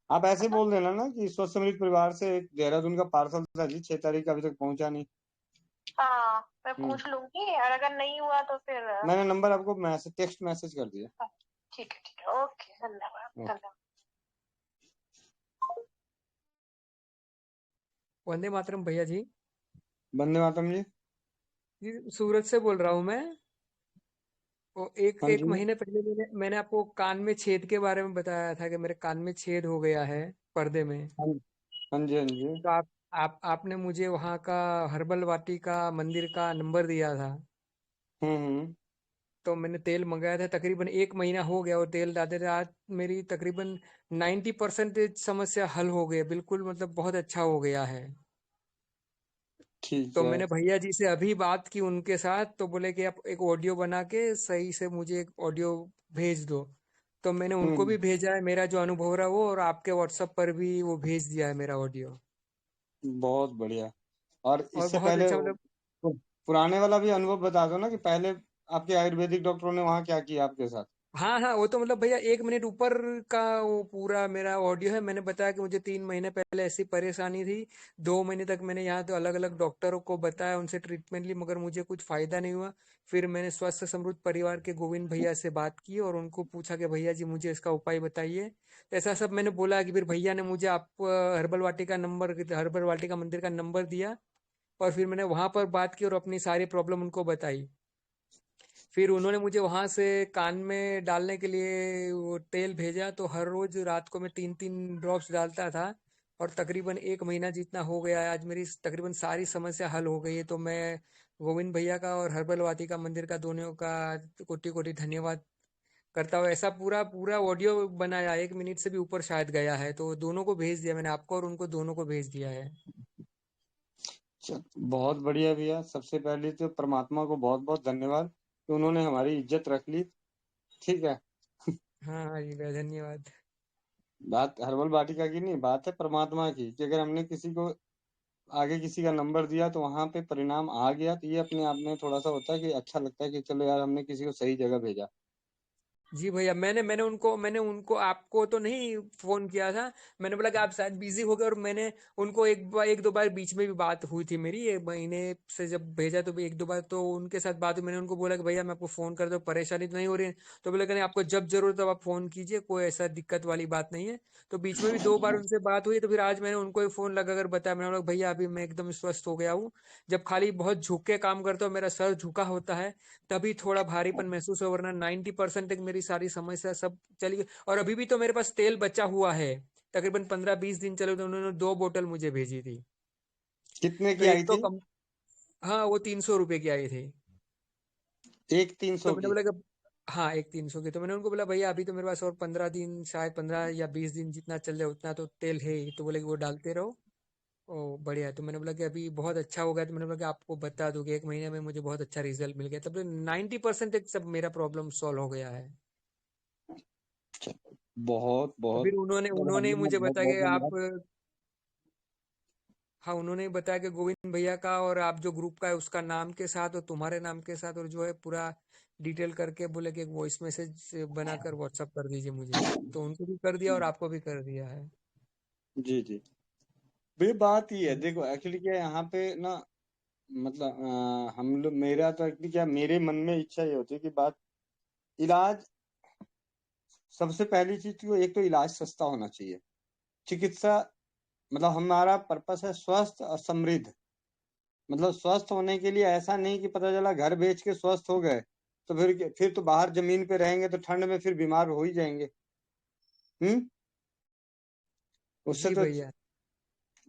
आप ऐसे है ना। बोल देना ना कि स्वस्थ समृद्ध परिवार से एक देहरादून का पार्सल था जी, 6 तारीख का अभी तक पहुंचा नहीं। हाँ, मैं हम्म। पूछ लूंगी, और अगर नहीं हुआ तो फिर मैंने नंबर आपको टेक्स्ट मैसेज कर दिया। ठीक है, ओके, धन्यवाद ओके। धन्यवाद। वंदे मातरम भैया जी। वंदे मातरम जी। जी सूरत से बोल रहा हूँ मैं। वो एक हाँ एक जी, महीने पहले मैंने आपको कान में छेद के बारे में बताया था कि मेरे कान में छेद हो गया है पर्दे में। हाँ, हाँ जी, हाँ जी। तो आपने मुझे वहाँ का हर्बल वाटी का मंदिर का नंबर दिया था। हम्म। तो मैंने तेल मंगाया था, तकरीबन 1 महीना हो गया और तेल डालते थे। आज मेरी तकरीबन 90% समस्या हल हो गई, बिल्कुल मतलब बहुत अच्छा हो गया है। ठीक तो है। मैंने भैया जी से अभी बात की उनके साथ, तो बोले कि आप एक ऑडियो बना के सही से मुझे एक ऑडियो भेज दो। तो मैंने उनको हम्म। भी भेजा है मेरा जो अनुभव रहा वो, और आपके व्हाट्सएप पर भी वो भेज दिया है मेरा ऑडियो। बहुत बढ़िया। और और इससे बहुत पहले अच्छा मतलब। पुराने वाला भी अनुभव बता दो ना, कि पहले आपके आयुर्वेदिक डॉक्टरों ने वहाँ क्या किया आपके साथ। हाँ हाँ, वो तो मतलब भैया 1 मिनट ऊपर का वो पूरा मेरा ऑडियो है। मैंने बताया कि मुझे 3 महीने पहले ऐसी परेशानी थी। 2 महीने तक मैंने यहाँ तो अलग अलग डॉक्टरों को बताया, उनसे ट्रीटमेंट ली, मगर मुझे कुछ फायदा नहीं हुआ। फिर मैंने स्वस्थ समृद्ध परिवार के गोविंद भैया से बात की और उनको पूछा कि भैया जी मुझे इसका उपाय बताइए। ऐसा सब मैंने बोला कि फिर भैया ने मुझे आप हर्बल वाटिका मंदिर का नंबर दिया। और फिर मैंने वहां पर बात की और अपनी सारी प्रॉब्लम उनको बताई। फिर उन्होंने मुझे वहां से कान में डालने के लिए वो तेल भेजा, तो हर रोज रात को मैं 3-3 ड्रॉप्स डालता था। और तकरीबन 1 महीना जितना हो गया है, आज मेरी तकरीबन सारी समस्या हल हो गई है। तो मैं गोविंद भैया का और हर्बल वाटिका मंदिर का दोनों का कोटि कोटि धन्यवाद करता हूँ। ऐसा पूरा पूरा ऑडियो बनाया, 1 मिनट से भी ऊपर शायद गया है, तो दोनों को भेज दिया मैंने, आपको और उनको दोनों को भेज दिया है। बहुत बढ़िया भैया। सबसे पहले तो परमात्मा को बहुत बहुत धन्यवाद कि उन्होंने हमारी इज्जत रख ली। ठीक है। हाँ हाँ जी भैया, धन्यवाद। बात हर्बल वाटिका की नहीं, बात है परमात्मा की कि अगर हमने किसी को आगे किसी का नंबर दिया तो वहां पे परिणाम आ गया, तो ये अपने आप में थोड़ा सा होता है कि अच्छा लगता है कि चलो यार हमने किसी को सही जगह भेजा। जी भैया, मैंने उनको आपको तो नहीं फोन किया था। मैंने बोला कि आप शायद बिजी हो गए, और मैंने उनको एक दो बार बीच में भी बात हुई थी मेरी, 1 महीने से जब भेजा तो भी 1 2 बार तो उनके साथ बात हुई। मैंने उनको बोला कि भैया मैं आपको फोन कर दो, परेशानी तो नहीं हो रही है? तो बोले कि नहीं, आपको जब जरूरत हो आप फोन कीजिए, कोई ऐसा दिक्कत वाली बात नहीं है। तो बीच में भी 2 बार उनसे बात हुई, तो फिर आज मैंने उनको ही फोन लगाकर बताया। मैंने बोला भैया अभी मैं एकदम स्वस्थ हो गया हूँ। जब खाली बहुत झुक के काम करता हूँ, मेरा सर झुका होता है, तभी थोड़ा भारीपन महसूस हो, वरना 90% तक मेरी सारी समस्या सब चली गई। और अभी भी तो मेरे पास तेल बचा हुआ है, तकरीबन 15 20 दिन चले, तो उन्होंने 2 बोतल मुझे भेजी थी। कितने तो की आई एक तो थी? कम, हाँ वो 300 रुपए की आई थी। एक तीन तो सौ मैंने की बोला कि हाँ, एक 300 की। तो मैंने उनको बोला भैया अभी तो मेरे पास और 15 दिन, शायद 15 या 20 दिन जितना चल जाए उतना तो तेल है ही। तो बोले कि वो डालते रहो। ओ बढ़िया। तो मैंने बोला कि अभी बहुत अच्छा हो गया, तो मैंने बोला कि आपको बता दूं कि 1 महीने में मुझे बहुत अच्छा रिजल्ट मिल गया, तब 90% तक सब मेरा प्रॉब्लम सॉल्व हो गया है। बहुत तो बहुत फिर उन्होंने उन्होंने ही बधाइयाँ, मुझे बहुत बताया बहुत कि आप, धन्यवाद। हाँ उन्होंने ही बताया कि गोविंद भैया का और आप जो ग्रुप का है उसका नाम के साथ और तुम्हारे नाम के साथ, और जो है पूरा डिटेल करके बोले कि एक वॉइस मैसेज बनाकर व्हाट्सअप कर दीजिए मुझे। तो उनको भी कर दिया और आपको भी कर दिया है। जी जी। ये बात ही है, देखो एक्चुअली क्या है यहाँ पे ना, मतलब हम लोग, मेरा तो एक्चुअली क्या, मेरे मन में इच्छा ये होती है कि बात इलाज, सबसे पहली चीज तो एक तो इलाज सस्ता होना चाहिए। चिकित्सा, मतलब हमारा पर्पस है स्वस्थ और समृद्ध। मतलब स्वस्थ होने के लिए ऐसा नहीं कि पता चला घर बेच के स्वस्थ हो गए तो फिर तो बाहर जमीन पे रहेंगे तो ठंड में फिर बीमार हो ही जाएंगे। हम्म। उससे जी तो, भैया।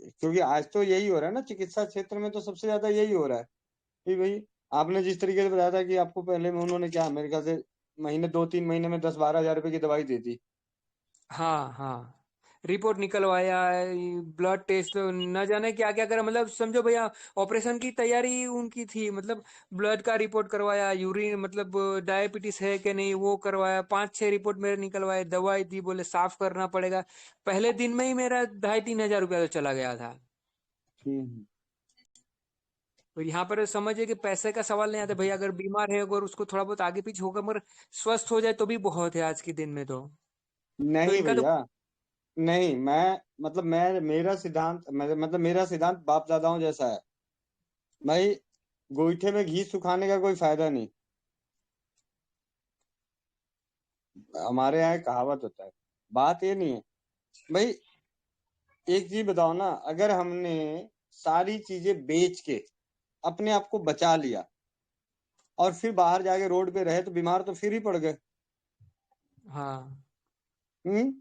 क्योंकि आज तो यही हो रहा है ना चिकित्सा क्षेत्र में, तो सबसे ज्यादा यही हो रहा है कि भाई, आपने जिस तरीके से बताया था कि आपको पहले में उन्होंने क्या, मेरे ख्याल से महीने 2 3 महीने में 10 12 हज़ार रुपए की दवाई दी थी। हाँ हाँ, रिपोर्ट निकलवाया, ब्लड टेस्ट, न जाने क्या क्या करा, मतलब समझो भैया ऑपरेशन की तैयारी उनकी थी। मतलब ब्लड का रिपोर्ट करवाया, यूरिन मतलब डायबिटीज है कि नहीं वो करवाया, 5 6 रिपोर्ट मेरे निकलवाए, दवाई दी, बोले साफ करना पड़ेगा। पहले दिन में ही मेरा 2,5 3 हज़ार रुपया तो चला गया था। हम्म। तो यहाँ पर समझिए कि पैसे का सवाल नहीं आता भैया, अगर बीमार है अगर उसको थोड़ा बहुत आगे पीछे होगा मगर स्वस्थ हो जाए तो भी बहुत है आज के दिन में। तो नहीं इनका तो, भैया, नहीं, मतलब मेरा सिद्धांत बाप दादाओं जैसा है भाई। गोईठे में घी सुखाने का कोई फायदा नहीं। हमारे यहाँ एक कहावत होता है, बात ये नहीं है भाई। एक चीज बताओ ना, अगर हमने सारी चीजें बेच के अपने आप को बचा लिया और फिर बाहर जाके रोड पे रहे तो बीमार तो फिर ही पड़ गए। हाँ हम्म।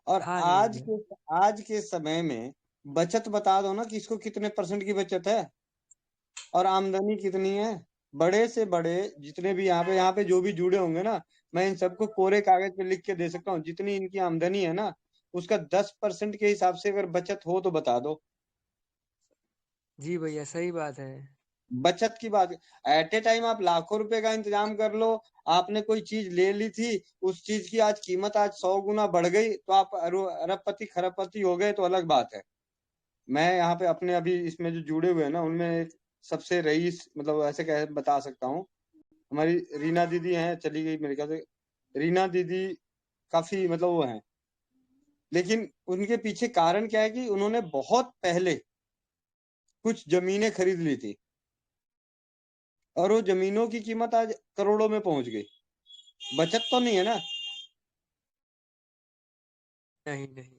और हाँ जी भैया। आज के समय में बचत बता दो ना कि इसको कितने परसेंट की बचत है और आमदनी कितनी है। बड़े से बड़े जितने भी यहाँ पे जो भी जुड़े होंगे ना, मैं इन सबको कोरे कागज पे लिख के दे सकता हूँ जितनी इनकी आमदनी है ना, उसका 10% के हिसाब से अगर बचत हो तो बता दो। जी भैया, सही बात है। बचत की बात, एट ए टाइम आप लाखों रुपए का इंतजाम कर लो। आपने कोई चीज ले ली थी, उस चीज की आज कीमत आज 100 गुना बढ़ गई तो आप अरबपति खरबपति हो गए तो अलग बात है। मैं यहाँ पे अपने अभी इसमें जो जुड़े हुए हैं ना उनमें एक सबसे रईस, मतलब ऐसे कह बता सकता हूँ, हमारी रीना दीदी हैं, चली गई मेरे ख्याल से। रीना दीदी काफी मतलब वो हैं, लेकिन उनके पीछे कारण क्या है कि उन्होंने बहुत पहले कुछ जमीनें खरीद ली थी और वो जमीनों की कीमत आज करोड़ों में पहुंच गई। बचत तो नहीं है ना। नहीं नहीं।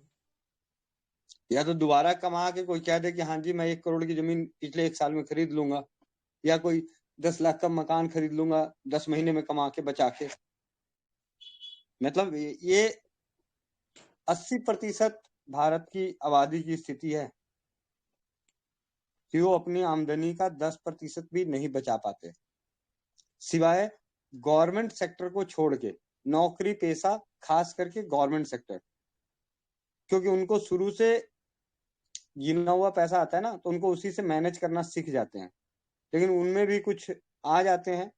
या तो दोबारा कमा के कोई कह दे कि हाँ जी मैं 1 करोड़ की जमीन पिछले 1 साल में खरीद लूंगा, या कोई 10 लाख का मकान खरीद लूंगा 10 महीने में कमा के बचा के। मतलब ये 80% भारत की आबादी की स्थिति है कि वो अपनी आमदनी का 10% भी नहीं बचा पाते, सिवाय गवर्नमेंट सेक्टर को छोड़ के। नौकरी पेशा, खास करके गवर्नमेंट सेक्टर, क्योंकि उनको शुरू से गिना हुआ पैसा आता है ना, तो उनको उसी से मैनेज करना सीख जाते हैं। लेकिन उनमें भी कुछ आ जाते हैं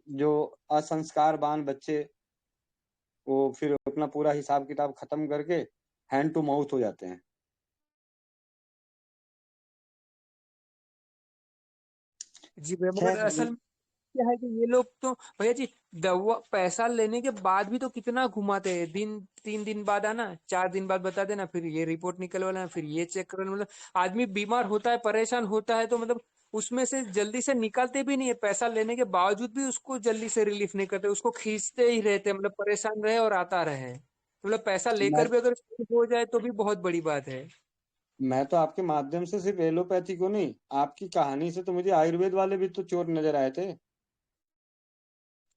जो असंस्कारवान बच्चे, वो फिर अपना पूरा हिसाब किताब खत्म करके हैंड टू माउथ हो जाते हैं। जी भैया, मगर खैर, असल में क्या है कि ये लोग तो भैया जी दवा पैसा लेने के बाद भी तो कितना घुमाते हैं। 3 दिन बाद आना, 4 दिन बाद बता देना, फिर ये रिपोर्ट निकलवाना, फिर ये चेक करना। मतलब आदमी बीमार होता है, परेशान होता है, तो मतलब उसमें से जल्दी से निकालते भी नहीं है। पैसा लेने के बावजूद भी उसको जल्दी से रिलीफ नहीं करते, उसको खींचते ही रहते हैं, मतलब परेशान रहे और आता रहे। मतलब पैसा मैं लेकर भी अगर ठीक हो जाए तो भी बहुत बड़ी बात है। मैं तो आपके माध्यम से सिर्फ एलोपैथी को नहीं, आपकी कहानी से तो मुझे आयुर्वेद वाले भी तो चोर नजर आए थे।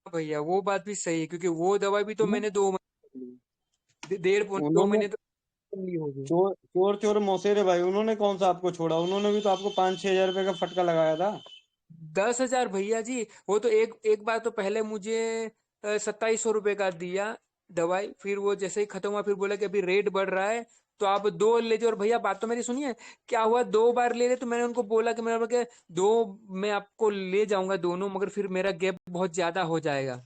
भैया वो बात भी सही है, क्योंकि वो दवाई भी तो हम्म? मैंने 2 महीने ली। 1.5 2 महीने उन्होंने तो ली होगी। चोर चोर चोर मौसेरे भाई, उन्होंने कौन सा आपको छोड़ा? उन्होंने भी तो आपको 5-6 हजार रुपए का फटका लगाया था। 10,000 भैया जी। वो तो एक एक बार तो पहले मुझे 2700 रुपये का दिया दवाई। फिर वो जैसे ही खत्म हुआ फिर बोला कि अभी रेट बढ़ रहा है तो आप 2 ले जाओ। और भैया बात तो मेरी सुनिए, क्या हुआ 2 बार ले ले तो मैंने उनको बोला कि मेरा बोला कि दो मैं आपको ले जाऊंगा दोनों, मगर फिर मेरा गैप बहुत ज्यादा हो जाएगा।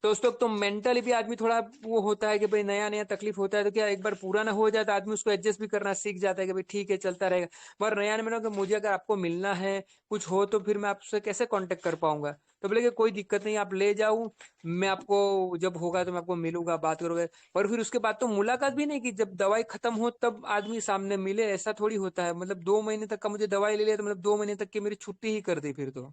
तो उस वक्त तो मेंटली भी आदमी थोड़ा वो होता है कि भाई नया नया तकलीफ होता है, तो क्या एक बार पूरा ना हो जाए तो आदमी उसको एडजस्ट भी करना सीख जाता है कि भाई ठीक है चलता रहेगा। पर नया में ना कि मुझे अगर आपको मिलना है कुछ हो तो फिर मैं आपसे कैसे कांटेक्ट कर पाऊंगा। तो बोले कि कोई दिक्कत नहीं, आप ले जाओ, मैं आपको जब होगा तो मैं आपको मिलूंगा, बात करोगे। पर फिर उसके बाद तो मुलाकात भी नहीं की, जब दवाई खत्म हो तब आदमी सामने मिले, ऐसा थोड़ी होता है। मतलब 2 महीने तक का मुझे दवाई ले लिया तो मतलब 2 महीने तक की मेरी छुट्टी ही कर दी फिर तो।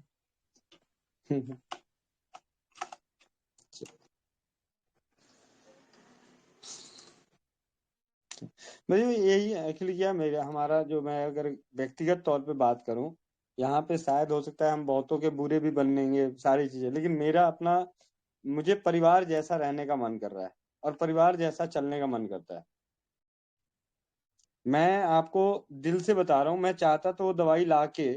भाई यही एक्चुअली क्या, मेरा हमारा जो, मैं अगर व्यक्तिगत तौर पे बात करूं, यहाँ पे शायद हो सकता है हम बहुतों के बुरे भी बनेंगे सारी चीजें, लेकिन मेरा अपना, मुझे परिवार जैसा रहने का मन कर रहा है और परिवार जैसा चलने का मन करता है। मैं आपको दिल से बता रहा हूँ, मैं चाहता तो वो दवाई ला के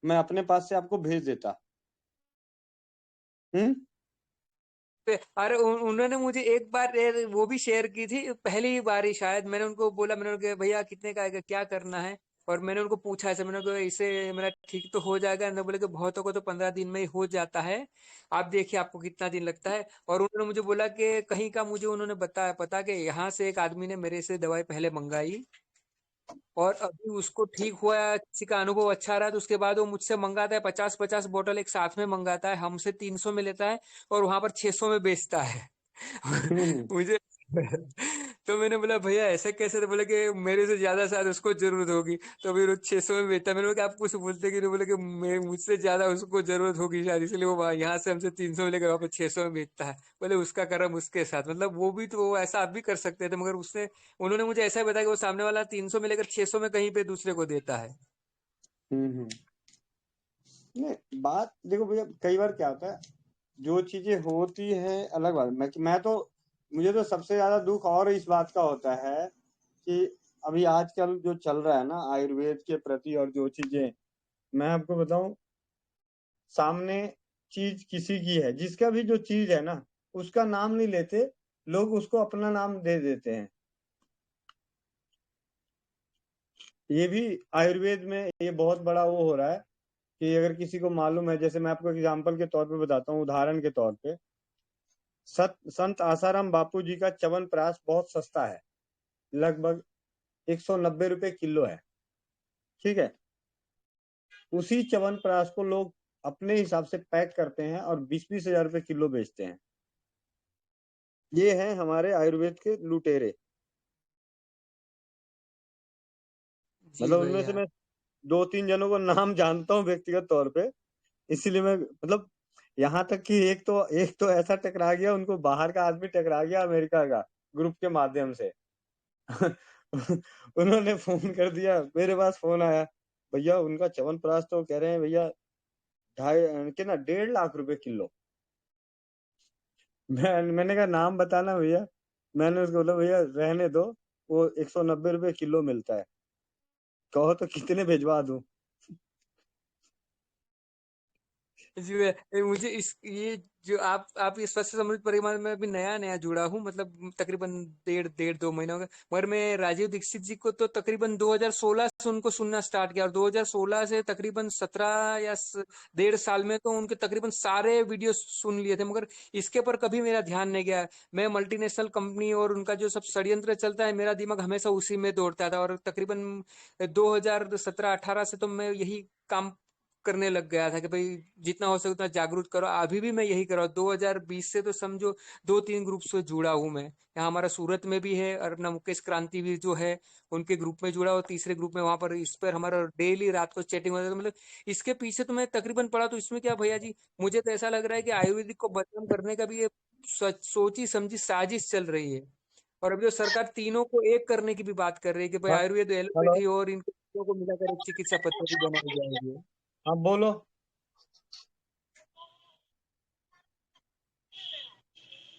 मैं अपने पास से आपको भेज देता। हम्म। अरे उन्होंने मुझे एक बार वो भी शेयर की थी, पहली बार ही शायद। मैंने उनको बोला, मैंने उनको भैया कितने का आएगा, क्या करना है। और मैंने उनको पूछा ऐसे, मैंने कहा इससे मेरा ठीक तो हो जाएगा। उन्होंने बोले कि बहुतों को तो 15 दिन में ही हो जाता है, आप देखिए आपको कितना दिन लगता है। और उन्होंने मुझे बोला कि कहीं का, मुझे उन्होंने बताया पता कि यहाँ से एक आदमी ने मेरे से दवाई पहले मंगाई और अभी उसको ठीक हुआ, किसी का अनुभव अच्छा रहा, तो उसके बाद वो मुझसे मंगाता है 50-50 बोतल एक साथ में मंगाता है, हमसे 300 में लेता है और वहां पर 600 में बेचता है। हम्म। मुझे तो मैंने बोला भैया ऐसे कैसे, तो बोले कि मेरे से ज्यादा शायद उसको जरूरत होगी तो फिर वो 600 में बेचता है। मैंने बोला कि आप कुछ बोलते कि नहीं, बोले कि मैं मुझसे ज्यादा उसको जरूरत होगी शायद, इसलिए वो यहाँ से हमसे 300 में लेकर वहां पर 600 में बेचता है। बोले उसका कर्म उसके साथ, मतलब वो भी तो, वो ऐसा आप भी कर सकते थे, मगर उसने, उन्होंने मुझे ऐसा ही बताया कि वो सामने वाला 300 में लेकर 600 में कहीं पे दूसरे को देता है। हम्म। नहीं, बात देखो भैया, कई बार क्या होता है, जो चीजें होती है अलग बात। मैं तो, मुझे तो सबसे ज्यादा दुख और इस बात का होता है कि अभी आजकल जो चल रहा है ना आयुर्वेद के प्रति, और जो चीजें मैं आपको बताऊं, सामने चीज किसी की है, जिसका भी जो चीज है ना, उसका नाम नहीं लेते, लोग उसको अपना नाम दे देते हैं। ये भी आयुर्वेद में ये बहुत बड़ा वो हो रहा है कि अगर किसी को मालूम है, जैसे मैं आपको एग्जांपल के तौर पे बताता हूँ, उदाहरण के तौर पे, संत आसाराम बापू जी का च्यवनप्राश बहुत सस्ता है, लगभग 190 रुपए किलो है। ठीक है, उसी च्यवनप्राश को लोग अपने हिसाब से पैक करते हैं और 20-20 हजार रुपए किलो बेचते हैं। ये हैं हमारे आयुर्वेद के लुटेरे। जी मतलब उनमें से भैया। मैं 2-3 जनों को नाम जानता हूँ व्यक्तिगत तौर पे, इसीलिए मैं मतलब, यहाँ तक कि एक तो ऐसा टकरा गया, उनको बाहर का आदमी टकरा गया अमेरिका का, ग्रुप के माध्यम से। उन्होंने फोन कर दिया, मेरे पास फोन आया, भैया उनका च्यवनप्राश तो कह रहे हैं भैया ढाई के ना 1.5 लाख रुपए किलो। मैंने कहा नाम बताना भैया। मैंने उसको बोला भैया रहने दो, वो 190 रुपए किलो मिलता है, कहो तो कितने भिजवा दूं। जी, मुझे इस ये जो आप इस स्वस्थ समृद्ध परिवार में अभी नया-नया जुड़ा हूँ, मतलब तकरीबन डेढ़ 2 महीने हो गए। मगर मैं राजीव दीक्षित जी को तो तकरीबन 2016 से उनको सुनना स्टार्ट किया और 2016 से तकरीबन 17 या डेढ़ साल में तो उनके तकरीबन सारे वीडियो सुन लिए थे, मगर इसके ऊपर कभी मेरा ध्यान नहीं गया। मैं मल्टीनेशनल कंपनी और उनका जो सब षड्यंत्र चलता है, मेरा दिमाग हमेशा उसी में दौड़ता था और तकरीबन 2017-18 से तो मैं यही काम करने लग गया था कि भाई जितना हो सके उतना जागरूक करो। अभी भी मैं यही कर रहा हूँ। 2020 से तो समझो 2-3 ग्रुप से जुड़ा हूँ मैं। यहाँ हमारा सूरत में भी है और अपना मुकेश क्रांतिवीर जो है उनके ग्रुप में जुड़ा और तीसरे ग्रुप में वहां पर इस पर हमारा डेली रात को चैटिंग होता है। तो मतलब इसके पीछे तो मैं तकरीबन पढ़ा, तो इसमें क्या भैया जी, मुझे तो ऐसा लग रहा है कि आयुर्वेदिक को बदनाम करने का भी ये सोची समझी साजिश चल रही है। और अभी जो सरकार तीनों को एक करने की भी बात कर रही है कि भाई हाँ। आयुर्वेद हेलो। एलोपैथी और इनको तीनों को मिलाकर एक चिकित्सा पद्धति बनाई जाएगी। हाँ बोलो।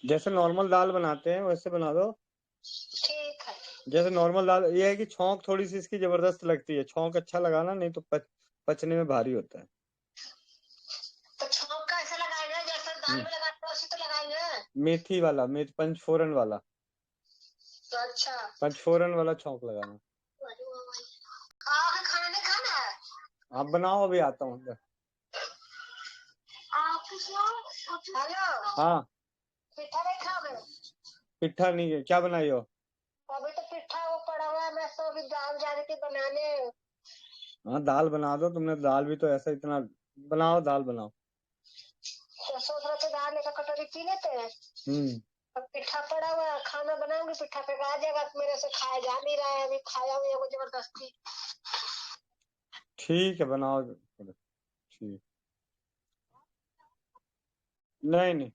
जैसे नॉर्मल दाल बनाते हैं वैसे बना दो। ठीक है। जैसे नॉर्मल दाल, ये है कि छौंक थोड़ी सी इसकी जबरदस्त लगती है। छौंक अच्छा लगाना, नहीं तो पचने में भारी होता है। तो छौंक का ऐसे लगाएंगे जैसे दाल में लगाते हैं उसी तो लगाएंगे। मेथी वाला, पंचफोरन वाला, तो अच्छा पंचफोरन वाला छौंक लगाना। आगे खाना नहीं खाना है। आप बनाओ, अभी आता हूँ। हेलो, हाँ। पिठा नहीं खाओगे? पिट्ठा नहीं है, क्या बनाई हो? अभी तो पिठा वो पड़ा हुआ है, मैं तो अभी दाल जा रही थी बनाने। हाँ दाल बना दो। तुमने दाल भी तो ऐसा इतना बनाओ, दाल बनाओ। तो सोच रहे थे दाल एक कटोरी पी लेते हैं। अब पिठा पड़ा हुआ है, खाना बनाऊंगी, पिठा पे आ जाएगा। तो मेरे से खाया जा नहीं रहा है, अभी खाया हुआ है वो जबरदस्ती। ठीक है, बनाओ। ठीक। नहीं नहीं।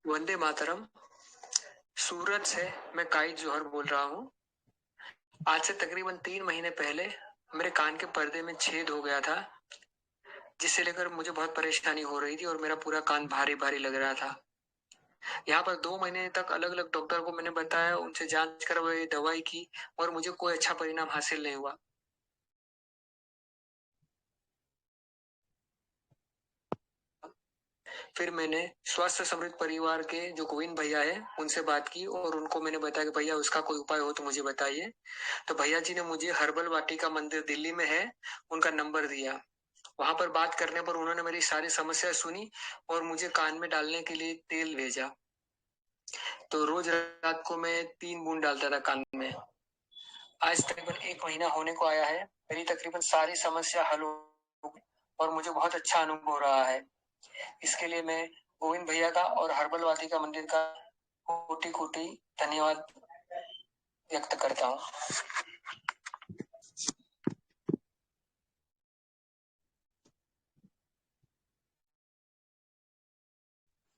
वंदे मातरम। सूरत से मैं काई जौहर बोल रहा हूँ। आज से तकरीबन 3 महीने पहले मेरे कान के पर्दे में छेद हो गया था, जिससे लेकर मुझे बहुत परेशानी हो रही थी और मेरा पूरा कान भारी भारी लग रहा था। यहाँ पर 2 महीने तक अलग अलग डॉक्टर को मैंने बताया, उनसे जांच करवाई, दवाई की और मुझे कोई अच्छा परिणाम हासिल नहीं हुआ। फिर मैंने स्वास्थ्य समृद्ध परिवार के जो गोविंद भैया है उनसे बात की और उनको मैंने बताया कि भैया उसका कोई उपाय हो तो मुझे बताइए। तो भैया जी ने मुझे हर्बल वाटिका मंदिर दिल्ली में है, उनका नंबर दिया। वहां पर बात करने पर उन्होंने मेरी सारी समस्या सुनी और मुझे कान में डालने के लिए तेल भेजा। तो रोज रात को मैं 3 बूंद डालता था कान में। आज तकरीबन 1 महीना होने को आया है, मेरी तकरीबन सारी समस्या हल हो गई और मुझे बहुत अच्छा अनुभव हो रहा है। इसके लिए मैं गोविंद भैया का और हर्बल वाटिका मंदिर का कोटि कोटि धन्यवाद व्यक्त करता हूँ।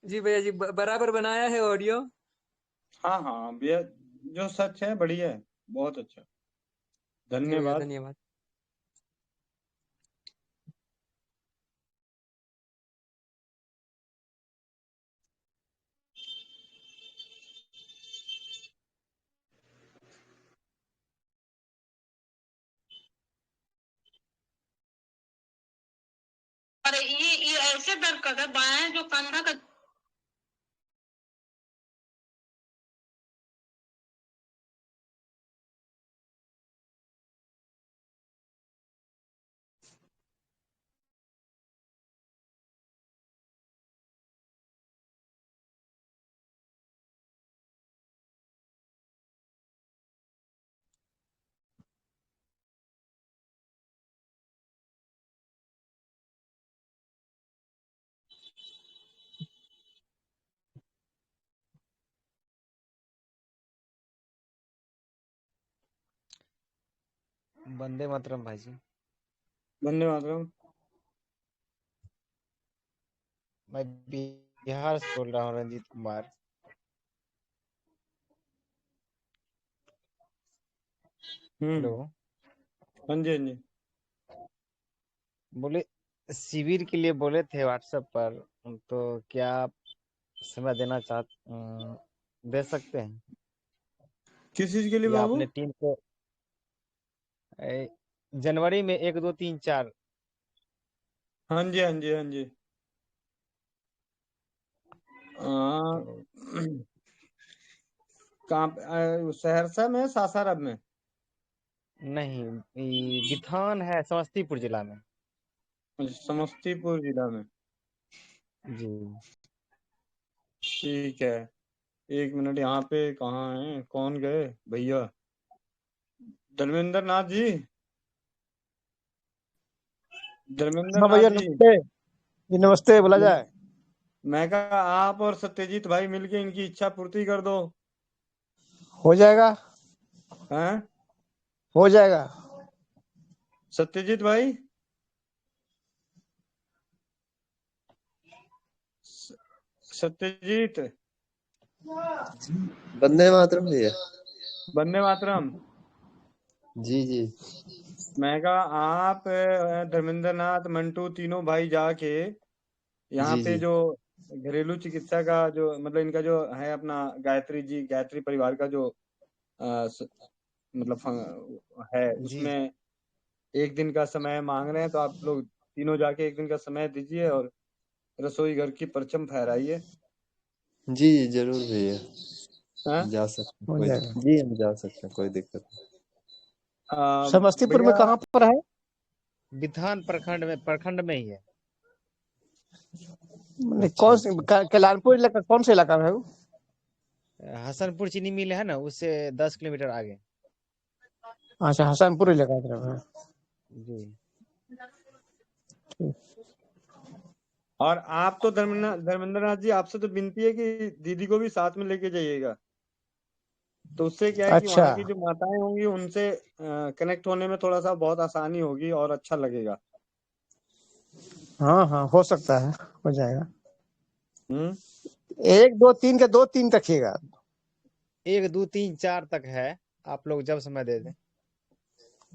जी भैया जी, बराबर बनाया है ऑडियो। हाँ हाँ भैया, जो सच है बढ़िया है, बहुत अच्छा। जी भैया धन्यवाद। धन्यवाद। अरे ये ऐसे दर्द करता है, बाएं जो कंधा का वंदे मातरम भाई जी। वंदे मातरम। मैं बिहार से बोल रहा हूँ, रंजीत कुमार। हेलो। हाँ जी, हाँ जी। बोले शिविर के लिए बोले थे व्हाट्सएप पर, तो क्या आप समय दे सकते हैं? किस चीज के लिए या बाबू? अपने टीम को जनवरी में 1, 2, 3, 4। हाँ जी, हाँ जी, हाँ जी। तो कहाँ सहरसा में, सासाराम में? नहीं, बिथान है समस्तीपुर जिला में। समस्तीपुर जिला में। जी। ठीक है, 1 मिनट। यहाँ पे कहाँ है, कौन गए भैया? धर्मेंद्र नाथ जी, धर्मेंद्र हाँ नाथ भैया जी। नमस्ते जी, नमस्ते, बोला जाए। मैं कहा आप और सत्यजीत भाई मिलके इनकी इच्छा पूर्ति कर दो। हो जाएगा, हैं हो जाएगा। सत्यजीत भाई? सत्यजीत, वंदे मातरम भैया। वंदे मातरम। जी जी। मैं कहा आप धर्मेंद्र नाथ, मंटू, तीनों भाई जाके यहाँ जी पे जी। जो घरेलू चिकित्सा का जो मतलब इनका जो है अपना गायत्री जी, गायत्री परिवार का जो मतलब है, जी उसमें 1 दिन का समय मांग रहे हैं, तो आप लोग तीनों जाके 1 दिन का समय दीजिए और रसोई घर की परचम फहराइए। जी जी जरूर भैया, हाँ? जा सकते हैं, हो कोई जाएगा। जी हम जा सकते हैं, कोई दिक्कत नहीं। समस्तीपुर में भैया, कहाँ पर है? बिथान प्रखंड में ही है। अच्छा कल्याणपुर इलाका, कौन सा इलाका में है वो? हसनपुर चीनी मिल है ना, उससे 10 किलोमीटर आगे। अच्छा, हसनपुर इलाका की तरफ है। जी। और आप तो धर्मेंद्र नाथ जी, आपसे तो विनती है कि दीदी को भी साथ में लेके जाइएगा। तो उससे क्या है कि अच्छा, वहाँ की जो माताएं होंगी उनसे कनेक्ट होने में थोड़ा सा बहुत आसानी होगी और अच्छा लगेगा। हाँ हाँ, हो सकता है, हो जाएगा। हम्म 1, 2, 3 के 2, 3 रखिएगा। 1, 2, 3, 4 तक है, आप लोग जब समय दे दें।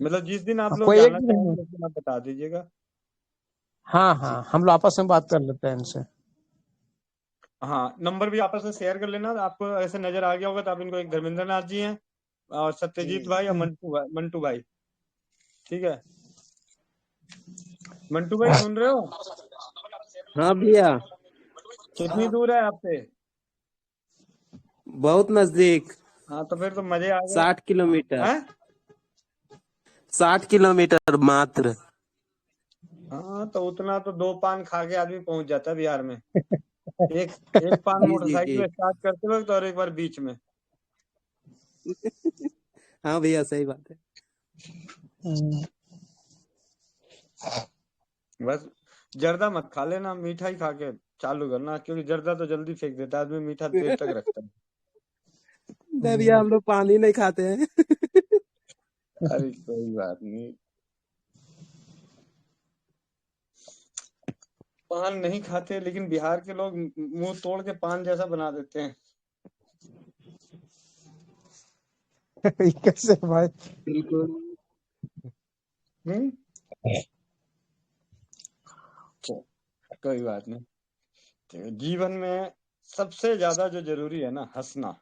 मतलब जिस दिन आप लोग कोई एक जाना दिन चाहेंगे है। उस दिन आप बता दीजिएगा। हाँ जी हाँ, हम लोग आपस में बात कर लेते हैं इनसे। हाँ, नंबर भी आपस में शेयर कर लेना। आपको ऐसे नजर आ गया होगा तो आप इनको, एक धर्मेंद्र नाथ जी हैं और सत्यजीत जी। भाई और मंटू भाई। ठीक है, मंटू भाई सुन रहे हो? हाँ भैया, कितनी दूर है आपसे? बहुत नजदीक। हाँ, तो फिर तो मजे आ गए। 60 किलोमीटर। हैं? 60 किलोमीटर मात्र। हाँ, तो उतना तो 2 पान खा के आदमी पहुंच जाता है बिहार में। एक एक पान जी जी मोटरसाइकिल जी। में स्टार्ट करते वक्त और एक बार बीच में। हाँ भैया, सही बात है। बस जर्दा मत खा लेना, मीठा ही खा के चालू करना, क्योंकि जर्दा तो जल्दी फेंक देता है आदमी, मीठा देर तक रखता है। नहीं भैया, हम लोग पानी नहीं खाते हैं। अरे कोई बात नहीं, पान नहीं खाते, लेकिन बिहार के लोग मुंह तोड़ के पान जैसा बना देते हैं। कैसे भाई? बिल्कुल। हम्म कोई बात नहीं। तो जीवन में सबसे ज्यादा जो जरूरी है ना, हंसना,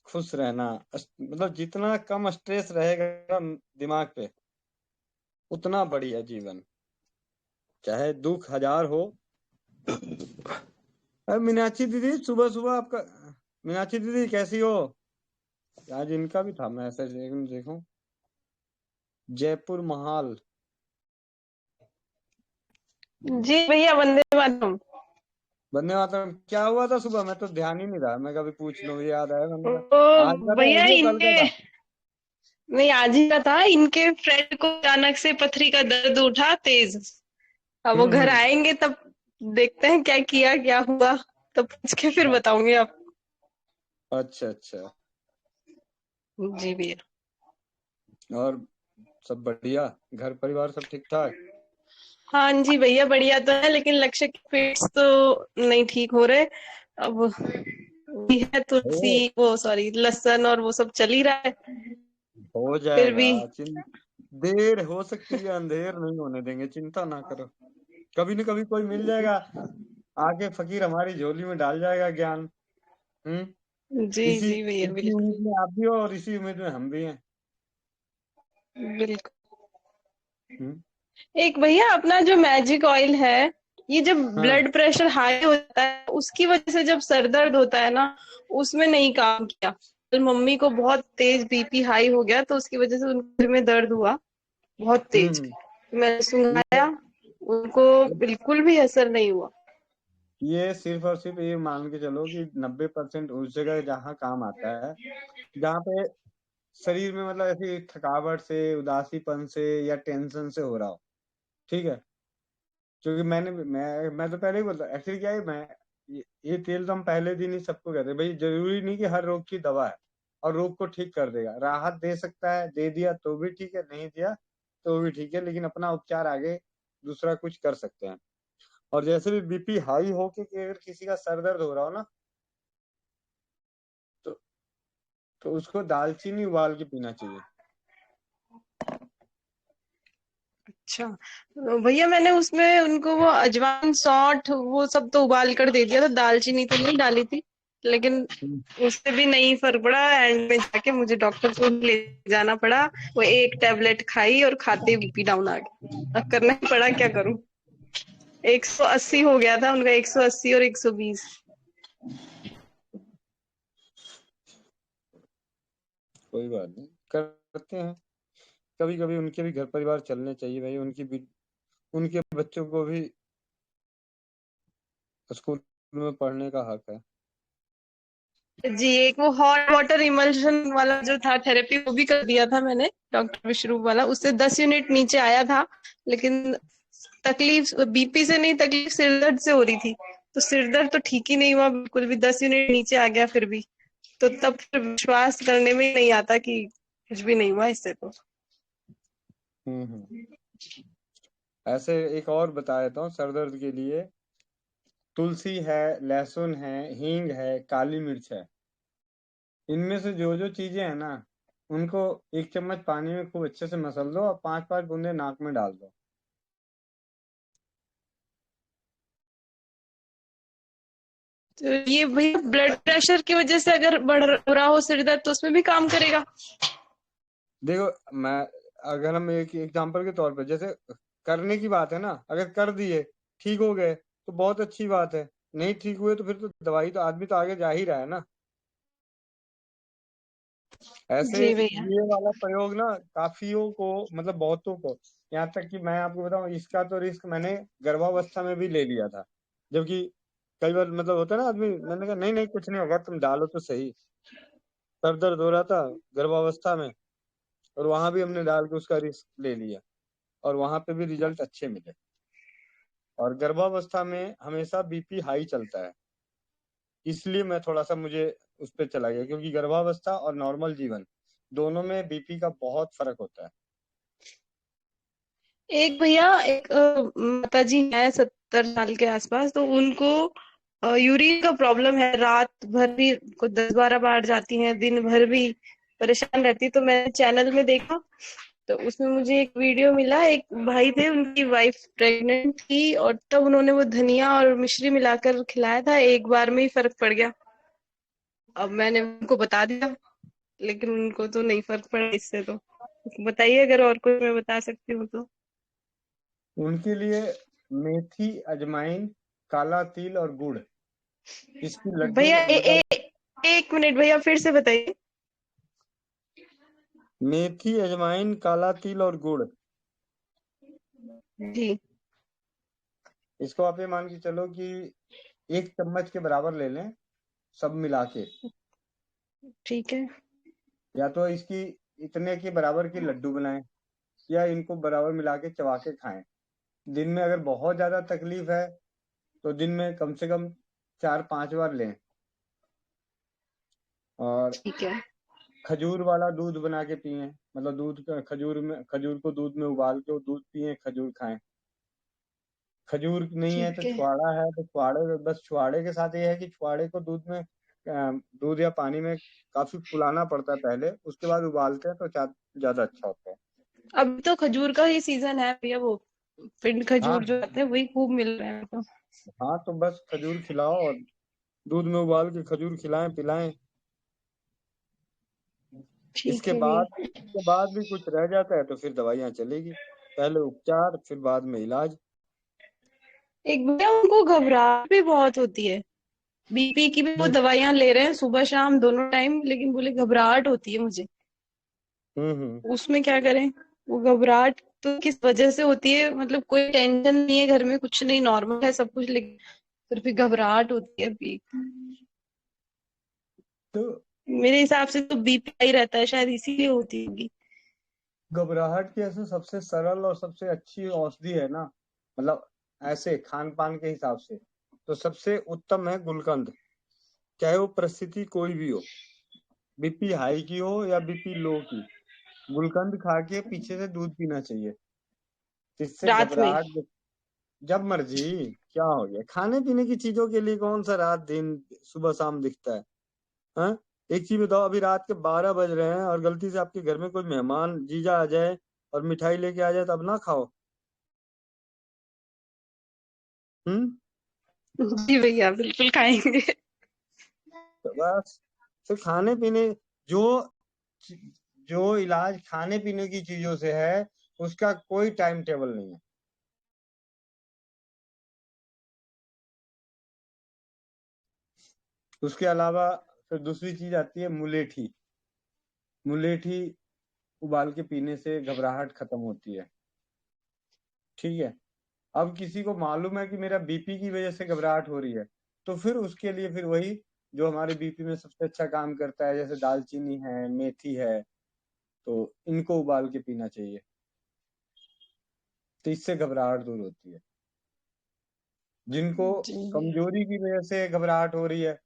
खुश रहना। मतलब जितना कम स्ट्रेस रहेगा दिमाग पे, उतना बढ़िया जीवन। चाहे दुख 1000 हो। अरे मीनाक्षी दीदी, सुबह सुबह आपका, मीनाक्षी दीदी कैसी हो? आज इनका भी था मैसेज, देखो, जयपुर महाल। जी भैया, वंदे मातरम। वंदे मातरम। क्या हुआ था सुबह? मैं तो ध्यान ही नहीं रहा, मैं कभी पूछ लूं, याद आया मैंने कहा आज ओ का था भैया, वो कल का इनके था। नहीं, आज ही का था। इनके फ्रेंड को अचानक से पथरी का दर्द उठा तेज। अब वो घर हम्म आएंगे तब देखते हैं क्या किया, क्या हुआ, तब पूछ के फिर बताऊंगी आप। अच्छा अच्छा। जी भैया। और सब बढ़िया, घर परिवार सब ठीक ठाक? हाँ जी भैया, बढ़िया तो है, लेकिन लक्ष्य के पेट्स तो नहीं ठीक हो रहे। अब वही है, तुलसी हो वो सॉरी लहसुन और वो सब चल ही रहा है हो फिर भी। जाएगा। देर हो सकती है, अंधेर नहीं होने देंगे, चिंता ना करो। कभी न कभी कोई मिल जाएगा, आके फकीर हमारी झोली में डाल जाएगा ज्ञान। जी इसी जी भैया, इसी बिल्कुल उम्मीद में आप भी हो और इसी उम्मीद में हम भी हैं। बिल्कुल। हम्म, एक भैया अपना जो मैजिक ऑयल है, ये जब हाँ। ब्लड प्रेशर हाई हो जाता है उसकी वजह से जब सर दर्द होता है ना, उसमें नहीं काम किया। कल मम्मी को बहुत तेज बीपी हाई हो गया, तो उसकी वजह से उनके सिर में दर्द हुआ बहुत तेज। हम्म मैंने ये सुंघाया, उनको बिल्कुल भी असर नहीं हुआ। ये सिर्फ और सिर्फ ये मान के चलो कि 90% उस जगह जहाँ काम आता है, जहाँ पे शरीर में मतलब ऐसी थकावट से, उदासीपन से या टेंशन से हो रहा हो। ठीक है, क्योंकि मैं तो पहले ही बोलता एक्चुअली क्या है, ये तेल तो हम पहले दिन ही सबको कहते हैं भाई, जरूरी नहीं कि हर रोग की दवा है और रोग को ठीक कर देगा। राहत दे सकता है, दे दिया तो भी ठीक है, नहीं दिया तो भी ठीक है, लेकिन अपना उपचार आगे दूसरा कुछ कर सकते हैं। और जैसे भी बीपी हाई हो के कि अगर किसी का सर दर्द हो रहा हो ना, तो उसको दालचीनी उबाल के पीना चाहिए। अच्छा, तो भैया मैंने उसमें उनको वो अजवाइन सौंठ वो सब तो उबाल कर दे दिया था, दालचीनी तो नहीं डाली थी, लेकिन उससे भी नहीं फर्क पड़ा। एंड में जाके मुझे डॉक्टर को ले जाना पड़ा। वो एक टेबलेट खाई और खाते बीपी डाउन आ गया। अब करना ही पड़ा, क्या करूं। 180 हो गया था उनका, 180 और 120। कोई बात नहीं, करते हैं। कभी कभी उनके भी घर परिवार चलने चाहिए भाई, उनके बच्चों को भी स्कूल में पढ़ने का हक है। जी, एक वो हॉट वाटर इमल्शन वाला जो था थेरेपी, वो भी कर दिया था मैंने, डॉक्टर विश्वरूप वाला। उससे 10 यूनिट नीचे आया था, लेकिन तकलीफ बीपी से नहीं, तकलीफ सिर दर्द से हो रही थी। तो सिर दर्द तो ठीक ही नहीं हुआ बिल्कुल भी, 10 यूनिट नीचे आ गया फिर भी। तो तब फिर विश्वास करने में ही नहीं आता कि कुछ भी नहीं हुआ इससे तो। हम्म ऐसे एक और बता देता हूँ सर दर्द के लिए। तुलसी है, लहसुन है, हींग है, काली मिर्च है। इनमें से जो जो चीजें हैं ना, उनको 1 चम्मच पानी में खूब अच्छे से मसल दो और 5-5 बूंदे नाक में डाल दो। तो ये भैया ब्लड प्रेशर की वजह से अगर बढ़ रहा हो सिर दर्द, तो उसमें भी काम करेगा? देखो, मैं अगर हम एक एग्जांपल के तौर पे, जैसे करने की बात है ना, अगर कर दिए, ठीक हो गए तो बहुत अच्छी बात है। नहीं ठीक हुए तो फिर तो दवाई, तो आदमी तो आगे जा ही रहा है ना। ऐसे जी भैया। ये वाला प्रयोग ना काफियों को, मतलब बहुतों को, यहाँ तक कि मैं आपको बताऊं, इसका तो रिस्क मैंने गर्भावस्था में भी ले लिया था। जबकि कई बार मतलब होता है ना आदमी, मैंने कहा नहीं नहीं कुछ नहीं होगा, तुम डालो तो सही। सर दर्द हो रहा था गर्भावस्था में, और वहां भी हमने डाल के उसका रिस्क ले लिया, और वहां पे भी रिजल्ट अच्छे मिले। और गर्भावस्था में हमेशा बीपी हाई चलता है, इसलिए मैं थोड़ा सा मुझे उस पर चला गया, क्योंकि गर्भावस्था और नॉर्मल जीवन दोनों में बीपी का बहुत फर्क होता है। एक भैया, एक माता जी है 70 साल के आसपास, तो उनको यूरिन का प्रॉब्लम है। रात भर भी को 10-12 बार जाती हैं, दिन भर भी परेशान रहती। तो मैंने चैनल में देखा, तो उसमें मुझे एक वीडियो मिला। एक भाई थे, उनकी वाइफ प्रेग्नेंट थी, और तब उन्होंने वो धनिया और मिश्री मिलाकर खिलाया था, एक बार में ही फर्क पड़ गया। अब मैंने उनको बता दिया, लेकिन उनको तो नहीं फर्क पड़ा इससे। तो बताइए, अगर और कोई मैं बता सकती हूँ तो। उनके लिए मेथी, अजवाइन, काला तिल और गुड़, इसकी लड्डू भैया मतलब। एक मिनट भैया, फिर से बताइए। मेथी, अजवाइन, काला तिल और गुड़, जी इसको आप ये मान के चलो कि 1 चम्मच के बराबर ले लें, सब मिला के। ठीक है। या तो इसकी इतने के बराबर की लड्डू बनाएं, या इनको बराबर मिला के चबा के खाएं। दिन में अगर बहुत ज्यादा तकलीफ है तो दिन में कम से कम 4-5 बार लें। और ठीक है। खजूर वाला दूध बना के पिए, मतलब खजूर को दूध में उबाल के वो दूध पिए, खजूर खाएं। खजूर नहीं है तो ठीक है। छुआड़ा है तो छुआड़े, बस छुआड़े के साथ ये है कि छुआड़े को दूध या पानी में काफी फुलाना पड़ता है पहले, उसके बाद उबालते हैं तो ज्यादा अच्छा होता है। अभी तो खजूर का ही सीजन है भैया, वो पिंड हाँ खजूर जो आते हैं वही खूब मिल रहे हैं तो। हाँ, तो बस खजूर खिलाओ और दूध में उबाल के खजूर खिलाएं पिलाएं। ठीक इसके है बाद भैया। इसके बाद भी कुछ रह जाता है तो फिर दवाइयाँ चलेगी, पहले उपचार फिर बाद में इलाज। एक भैया उनको घबराहट भी बहुत होती है, बीपी की भी वो हम्म दवाइयां ले रहे हैं सुबह शाम दोनों टाइम, लेकिन बोले घबराहट होती है मुझे। हम्म। उसमें क्या करें? वो घबराहट तो किस वजह से होती है, मतलब कोई टेंशन नहीं है घर में, कुछ नहीं, नॉर्मल है सब कुछ, लेकिन फिर भी घबराहट होती है अभी। तो मेरे हिसाब से तो बीपी ही रहता है, शायद इसीलिए होती होगी। घबराहट की ऐसे सबसे सरल और सबसे अच्छी औषधि है ना, मतलब ऐसे खान पान के हिसाब से तो सबसे उत्तम है गुलकंद। चाहे वो परिस्थिति कोई भी हो, बीपी हाई की हो या बीपी लो की, गुलकंद खा के पीछे से दूध पीना चाहिए, जिससे रात में। जब मर्जी। क्या हो गया, खाने पीने की चीजों के लिए कौन सा रात दिन सुबह शाम दिखता है? हाँ, एक चीज बताओ, अभी रात के 12 बज रहे हैं और गलती से आपके घर में कोई मेहमान जीजा आ जाए और मिठाई लेके आ जाए तब ना खाओ। हम्म। जी भैया बिल्कुल खाएंगे। तो बस, तो खाने पीने, जो जो इलाज खाने पीने की चीजों से है उसका कोई टाइम टेबल नहीं है। उसके अलावा फिर दूसरी चीज आती है मुलेठी। मुलेठी उबाल के पीने से घबराहट खत्म होती है। ठीक है। अब किसी को मालूम है कि मेरा बीपी की वजह से घबराहट हो रही है, तो फिर उसके लिए फिर वही जो हमारे बीपी में सबसे अच्छा काम करता है, जैसे दालचीनी है, मेथी है, तो इनको उबाल के पीना चाहिए, तो इससे घबराहट दूर होती है। जिनको जी। कमजोरी की वजह से घबराहट हो रही है,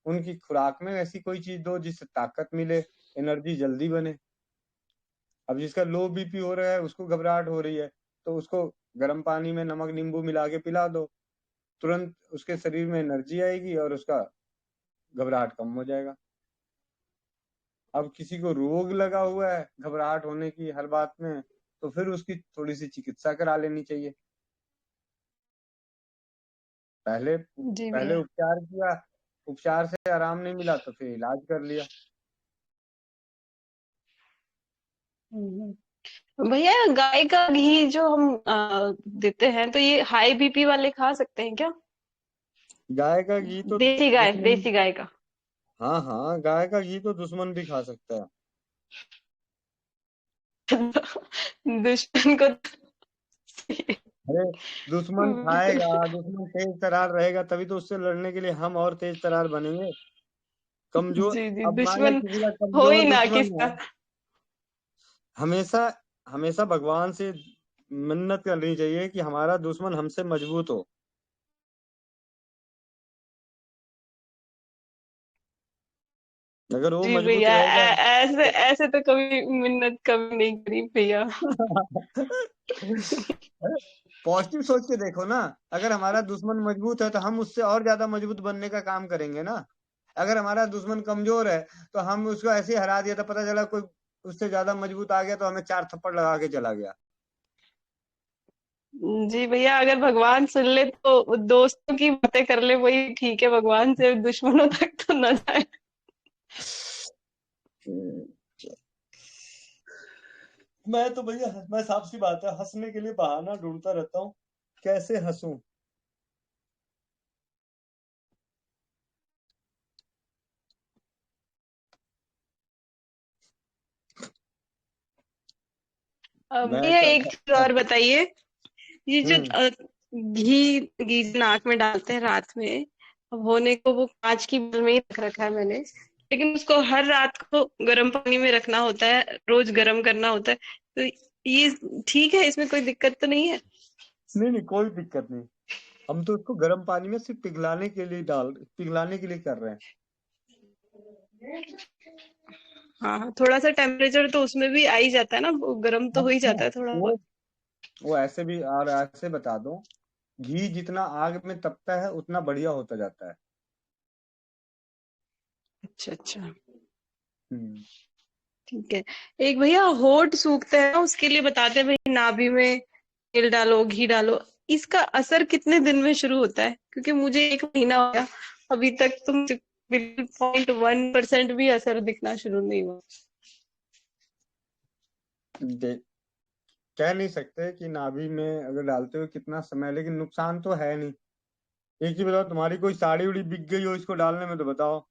उनकी खुराक में ऐसी कोई चीज दो जिससे ताकत मिले, एनर्जी जल्दी बने। अब जिसका लो बीपी हो रहा है, उसको घबराहट हो रही है, तो उसको गर्म पानी में नमक नींबू मिला के पिला दो, तुरंत उसके शरीर में एनर्जी आएगी और उसका घबराहट कम हो जाएगा। अब किसी को रोग लगा हुआ है घबराहट होने की हर बात में, तो फिर उसकी थोड़ी सी चिकित्सा करा लेनी चाहिए। पहले जी पहले भैया। उपचार किया, उपचार से आराम नहीं मिला तो फिर इलाज कर लिया। भैया गाय का घी जो हम देते हैं, तो ये हाई बीपी वाले खा सकते हैं क्या? गाय का घी तो दुश्मन। देसी गाय का। हाँ हाँ, गाय का घी तो दुश्मन भी खा सकता है। दुश्मन को अरे, दुश्मन खाएगा, दुश्मन तेज तरार रहेगा तभी तो उससे लड़ने के लिए हम और तेज तरार बनेंगे। कमजोर, जी जी, अब माने दुश्मन किसी का हो ही कमजोर ना दुश्मन है, किसका। हमेशा हमेशा भगवान से मिन्नत करनी चाहिए कि हमारा दुश्मन हमसे मजबूत हो। अगर वो जी मजबूत भैया, रहेगा ऐसे तो ऐसे तो कभी मिन्नत कभी नहीं करी भैया। पॉजिटिव सोच के देखो ना, अगर हमारा दुश्मन मजबूत है तो हम उससे और ज्यादा मजबूत बनने का काम करेंगे ना। अगर हमारा दुश्मन कमजोर है तो हम उसको ऐसे ही हरा दिया, तो पता चला कोई उससे ज्यादा मजबूत आ गया तो हमें 4 थप्पड़ लगा के चला गया। जी भैया, अगर भगवान सुन ले तो दोस्तों की बातें कर ले वही ठीक है, भगवान से दुश्मनों तक तो न जाए। मैं तो भैया, मैं साफ सी बात है, हंसने के लिए बहाना ढूंढता रहता हूँ, कैसे हंसूं। मैं भैया एक चीज तो और बताइए, ये जो हम्म घी घी नाक में डालते हैं रात में, अब होने को वो कांच की बोतल में ही रख रखा है मैंने, लेकिन उसको हर रात को गर्म पानी में रखना होता है, रोज गर्म करना होता है, तो ये ठीक है, इसमें कोई दिक्कत तो नहीं है? नहीं नहीं, कोई दिक्कत नहीं। हम तो उसको गर्म पानी में सिर्फ पिघलाने के लिए कर रहे हैं। हाँ, थोड़ा सा टेम्परेचर तो उसमें भी आ ही जाता है ना, वो गर्म तो हो ही जाता है थोड़ा वो बहुत। वो ऐसे भी, और ऐसे बता दो, घी जितना आग में तपता है उतना बढ़िया होता जाता है। अच्छा अच्छा, हम्म। ठीक है। एक भैया होठ सूखते हैं ना, उसके लिए बताते हैं भाई नाभि में तेल डालो, घी डालो। इसका असर कितने दिन में शुरू होता है? क्योंकि मुझे 1 महीना हो गया, अभी तक तो मुझे बिल्कुल 0.1% भी असर दिखना शुरू नहीं हुआ। कह नहीं सकते कि नाभि में अगर डालते हो कितना समय, लेकिन नुकसान तो है नहीं। एक ही बताओ, तुम्हारी कोई साड़ी उड़ी बिक गई हो इसको डालने में तो बताओ।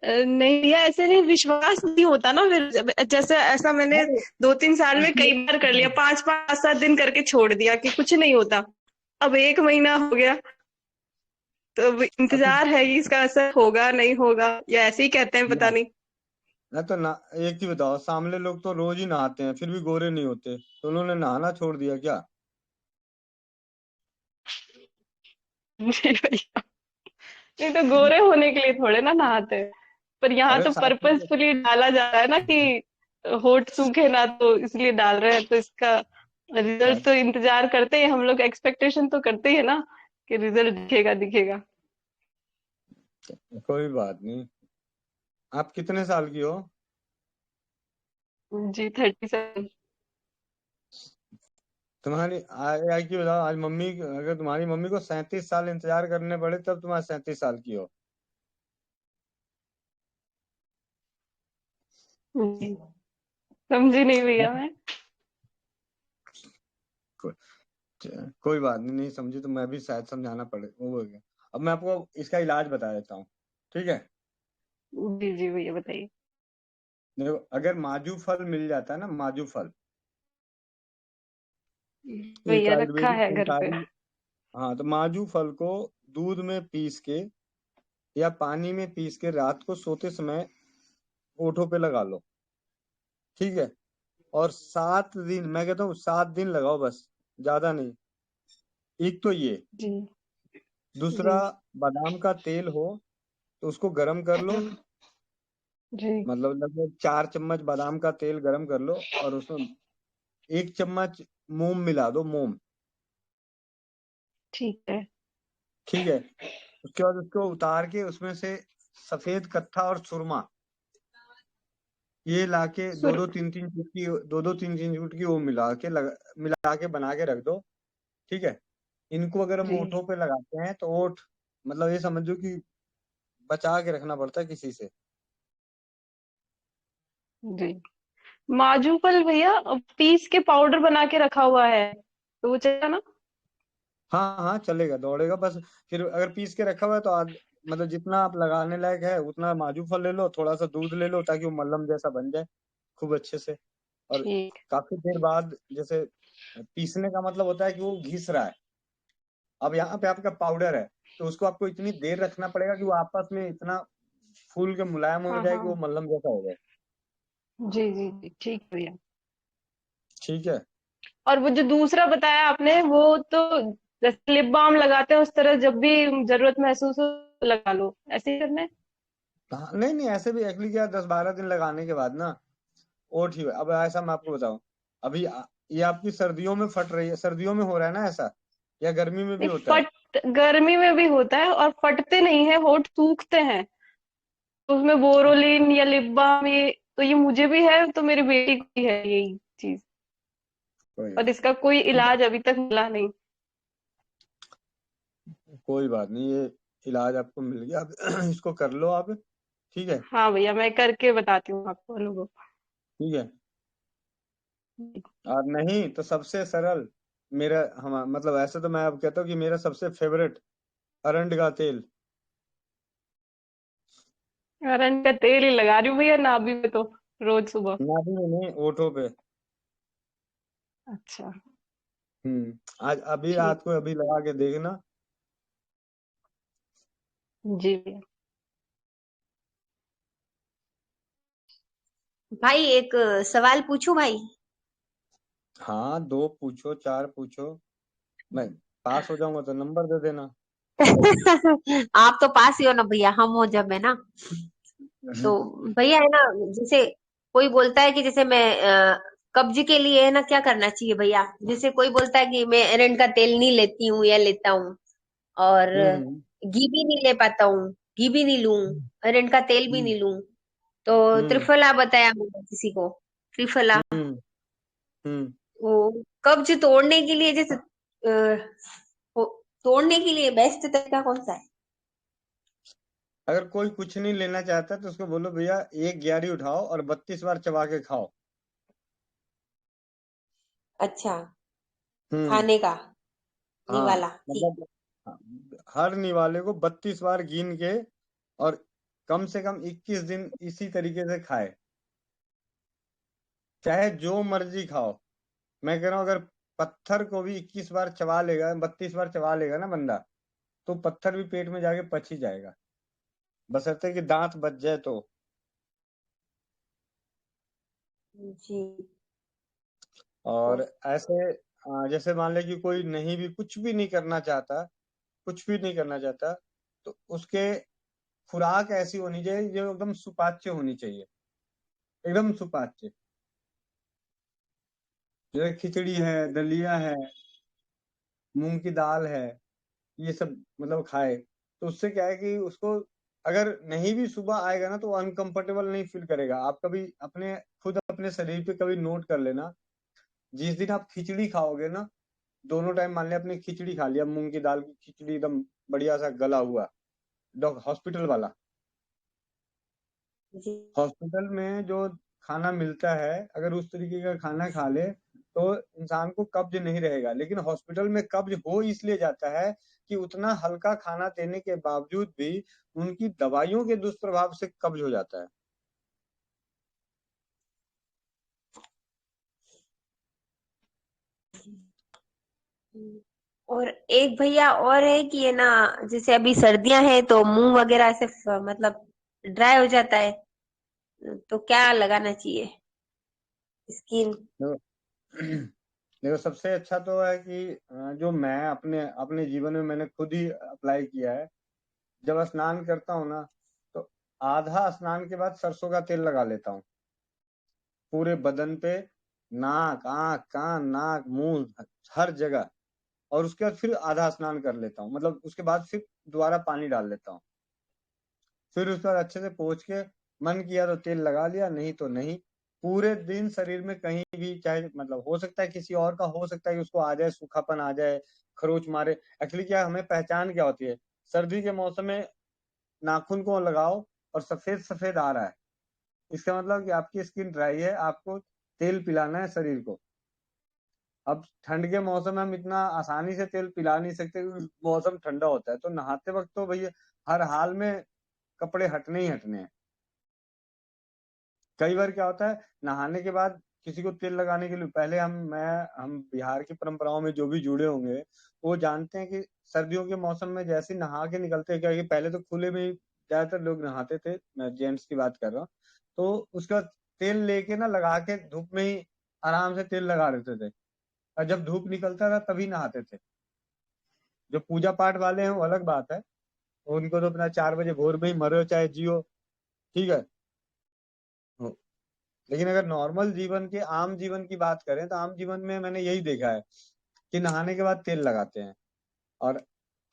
नहीं भैया, ऐसे नहीं, विश्वास नहीं होता ना फिर। जैसे ऐसा मैंने अरे 2-3 साल में कई बार कर लिया, इसमें 5-5, 7 दिन करके छोड़ दिया कि कुछ नहीं होता। अब 1 महीना हो गया, तो अब तो इंतजार है कि इसका असर होगा नहीं होगा, या ऐसे ही कहते हैं, पता ना, नहीं। ना तो ना, एक ही बताओ, सामने लोग तो रोज ही नहाते हैं फिर भी गोरे नहीं होते, तो उन्होंने नहाना छोड़ दिया क्या? नहीं भैया, नहीं तो गोरे होने के लिए थोड़े ना नहाते हैं। पर यहाँ अरे तो साथ पर्पसफुली डाला जा रहा है ना कि होठ सूखे ना, तो इसलिए डाल रहे हैं। तो इसका रिजल्ट तो इंतजार करते हैं हम लोग, एक्सपेक्टेशन तो करते ही है ना कि रिजल्ट दिखेगा दिखेगा। कोई बात नहीं। आप कितने साल की हो? जी 37। तुम्हारी आज की बताओ, आज मम्मी, अगर तुम्हारी मम्मी को 37 साल इंतजार करने पड़े तब तुम्हारे 37 साल की हो। जी, समझी नहीं भैया मैं। को, कोई बात नहीं, नहीं समझी तो मैं भी शायद समझाना पड़े, वो हो गया। अब मैं आपको इसका इलाज बता देता हूँ, ठीक है? जी जी भैया, बताइए। देखो, अगर माजू फल मिल जाता है ना, माजू फल, एक भैया रखा आयुर्वेदिक है घर पे। चिंतारी। हाँ, तो माजू फल को दूध में पीस के या पानी में पीस के रात को सोते समय होठों पे लगा लो, ठीक है? और 7 दिन, मैं कहता हूँ 7 दिन लगाओ बस, ज्यादा नहीं। एक तो ये, जी दूसरा, जी बादाम का तेल हो तो उसको गरम कर लो, जी। मतलब लगभग 4 चम्मच बादाम का तेल गरम कर लो, और उसमें 1 चम्मच मोम मिला दो, मोम। ठीक है। ठीक है? उसके बाद उसको उतार के उसमें से सफेद कत्था और सुरमा, ये लाके दो सुर दो तीन तीन चुटकी, दो तीन तीन चुटकी वो मिला के बना के रख दो, ठीक है? इनको अगर हम जी ओठों पे लगाते हैं तो ओठ, मतलब ये समझो कि बचा के रखना पड़ता है किसी से। जी। माजू फल भैया पीस के पाउडर बना के रखा हुआ है, तो वो चलेगा ना? हाँ हाँ, चलेगा, दौड़ेगा बस। फिर अगर पीस के रखा हुआ है तो मतलब जितना आप लगाने लायक है उतना माजू फल ले लो, थोड़ा सा दूध ले लो ताकि वो मल्लम जैसा बन जाए खूब अच्छे से। और ठीक। काफी देर बाद, जैसे पीसने का मतलब होता है कि वो घिस रहा है, अब यहाँ पे आपका पाउडर है, तो उसको आपको इतनी देर रखना पड़ेगा कि वो आपस में इतना फूल के मुलायम हो हाँ जाए कि वो हाँ। मल्लम जैसा हो जाए। जी जी जी, ठीक भैया। ठीक है? और वो जो दूसरा बताया आपने, वो तो जैसे लिप बाम लगाते हैं उस तरह, जब भी जरूरत महसूस हो तो लगा लो, ऐसे ही करना है? हाँ, नहीं नहीं, ऐसे भी एक्चुअली क्या, 10-12 दिन लगाने के बाद ना वो ठीक है। अब ऐसा मैं आपको बताऊं, अभी ये आपकी सर्दियों में फट रही है, सर्दियों में हो रहा है ना ऐसा, या गर्मी में भी नहीं, होता है? फट गर्मी में भी होता है, और फटते नहीं है, होठ सूखते हैं। तो उसमें बोरोलिन या लिप बाम, ये तो ये मुझे भी है, तो मेरी बेटी को भी है यही चीज। कोई और बात इसका कोई इलाज अभी तक मिला नहीं। कोई बात नहीं, ये इलाज आपको मिल गया, आप इसको कर लो आप, ठीक है? हाँ भैया, मैं करके बताती हूँ आपको अनुभव। ठीक है। और नहीं तो सबसे सरल, मेरा हम मतलब ऐसे तो मैं अब कहता हूँ कि मेरा सबसे फेवरेट, अरंड का तेल। अरंड का तेल ही लगा रही हूँ भैया नाभि में तो, रोज सुबह। नाभि में नहीं, ओठों पे। अच्छा। आज अभी ठीक। रात को अभी लगा के देखना। जी भैया। भाई एक सवाल पूछूं भाई? हाँ, 2 पूछो, 4 पूछो, मैं पास हो जाऊंगा तो नंबर दे देना। आप तो पास ही हो ना भैया, हम हो जब, है ना। तो भैया है ना, जैसे कोई बोलता है कि जैसे मैं कब्ज के लिए है ना क्या करना चाहिए भैया? जैसे कोई बोलता है कि मैं अरंड का तेल नहीं लेती हूँ या लेता हूँ, और हम्म घी भी नहीं ले पाता हूँ, घी भी नहीं लूं, अरंड का तेल भी हम्म नहीं लूं, तो हम्म त्रिफला बताया मैंने किसी को, त्रिफला। हम्म हम्म वो कब्ज तोड़ने के लिए जैसे तोड़ने के लिए बेस्ट तरीका कौन सा है? अगर कोई कुछ नहीं लेना चाहता तो उसको बोलो भैया एक ग्यारही उठाओ और 32 बार चबा के खाओ। अच्छा, हम्म खाने का हाँ निवाला, ठीक। मतलब हाँ, हर निवाले को 32 बार गिन के और कम से कम 21 दिन इसी तरीके से खाए, चाहे जो मर्जी खाओ। मैं कह रहा हूँ अगर पत्थर को भी 21 बार चबा लेगा, 32 बार चबा लेगा ना बंदा, तो पत्थर भी पेट में जाके पच ही जाएगा, बशर्ते कि दांत बच जाए तो। जी। तो और ऐसे जैसे मान ले कि कोई नहीं भी कुछ भी नहीं करना चाहता, कुछ भी नहीं करना चाहता, तो उसके खुराक ऐसी होनी चाहिए जो एकदम सुपाच्य होनी चाहिए, एकदम सुपाच्य। जैसे खिचड़ी है, दलिया है, मूंग की दाल है, ये सब मतलब खाए, तो उससे क्या है कि उसको अगर नहीं भी सुबह आएगा ना तो अनकंफर्टेबल नहीं फील करेगा। आप कभी अपने खुद अपने शरीर पे कभी नोट कर लेना, जिस दिन आप खिचड़ी खाओगे ना, दोनों टाइम मान लिया आपने खिचड़ी खा लिया, मूंग की दाल की खिचड़ी एकदम बढ़िया सा गला हुआ, हॉस्पिटल वाला, जी। हॉस्पिटल में जो खाना मिलता है, अगर उस तरीके का खाना खा ले तो इंसान को कब्ज नहीं रहेगा। लेकिन हॉस्पिटल में कब्ज हो इसलिए जाता है कि उतना हल्का खाना देने के बावजूद भी उनकी दवाइयों के दुष्प्रभाव से कब्ज हो जाता है। और एक भैया और है कि है ना, जैसे अभी सर्दियां हैं तो मुंह वगैरह ऐसे मतलब ड्राई हो जाता है, तो क्या लगाना चाहिए स्किन? देखो देखो, सबसे अच्छा तो है कि जो मैं अपने अपने जीवन में मैंने खुद ही अप्लाई किया है। जब स्नान करता हूँ ना, तो आधा स्नान के बाद सरसों का तेल लगा लेता हूँ पूरे बदन पे, नाक, आंख, कान, नाक, मुंह, हर जगह। और उसके बाद फिर आधा स्नान कर लेता हूँ, मतलब उसके बाद फिर दोबारा पानी डाल लेता हूँ। फिर उस पर अच्छे से पोंछ के, मन किया तो तेल लगा लिया, नहीं तो नहीं। पूरे दिन शरीर में कहीं भी, चाहे मतलब हो सकता है किसी और का हो सकता है कि उसको आ जाए, सूखापन आ जाए, खरोच मारे। एक्चुअली क्या हमें पहचान क्या होती है, सर्दी के मौसम में नाखून को लगाओ और सफेद सफेद आ रहा है, इसका मतलब कि आपकी स्किन ड्राई है, आपको तेल पिलाना है शरीर को। अब ठंड के मौसम में हम इतना आसानी से तेल पिला नहीं सकते क्योंकि मौसम ठंडा होता है, तो नहाते वक्त तो भैया हर हाल में कपड़े हटने ही हटने हैं। कई बार क्या होता है, नहाने के बाद किसी को तेल लगाने के लिए पहले हम बिहार की परंपराओं में जो भी जुड़े होंगे वो जानते हैं कि सर्दियों के मौसम में जैसे ही नहा के निकलते हैं, क्योंकि पहले तो खुले में ही ज्यादातर लोग नहाते थे, मैं जेंट्स की बात कर रहा हूँ, तो उसका तेल लेके ना लगा के धूप में ही आराम से तेल लगा देते थे, और जब धूप निकलता था तभी नहाते थे। जो पूजा पाठ वाले हैं वो अलग बात है, उनको तो अपना 4 बजे भोर में ही मरो चाहे जियो, ठीक है। लेकिन अगर नॉर्मल जीवन के आम जीवन की बात करें तो आम जीवन में मैंने यही देखा है कि नहाने के बाद तेल लगाते हैं। और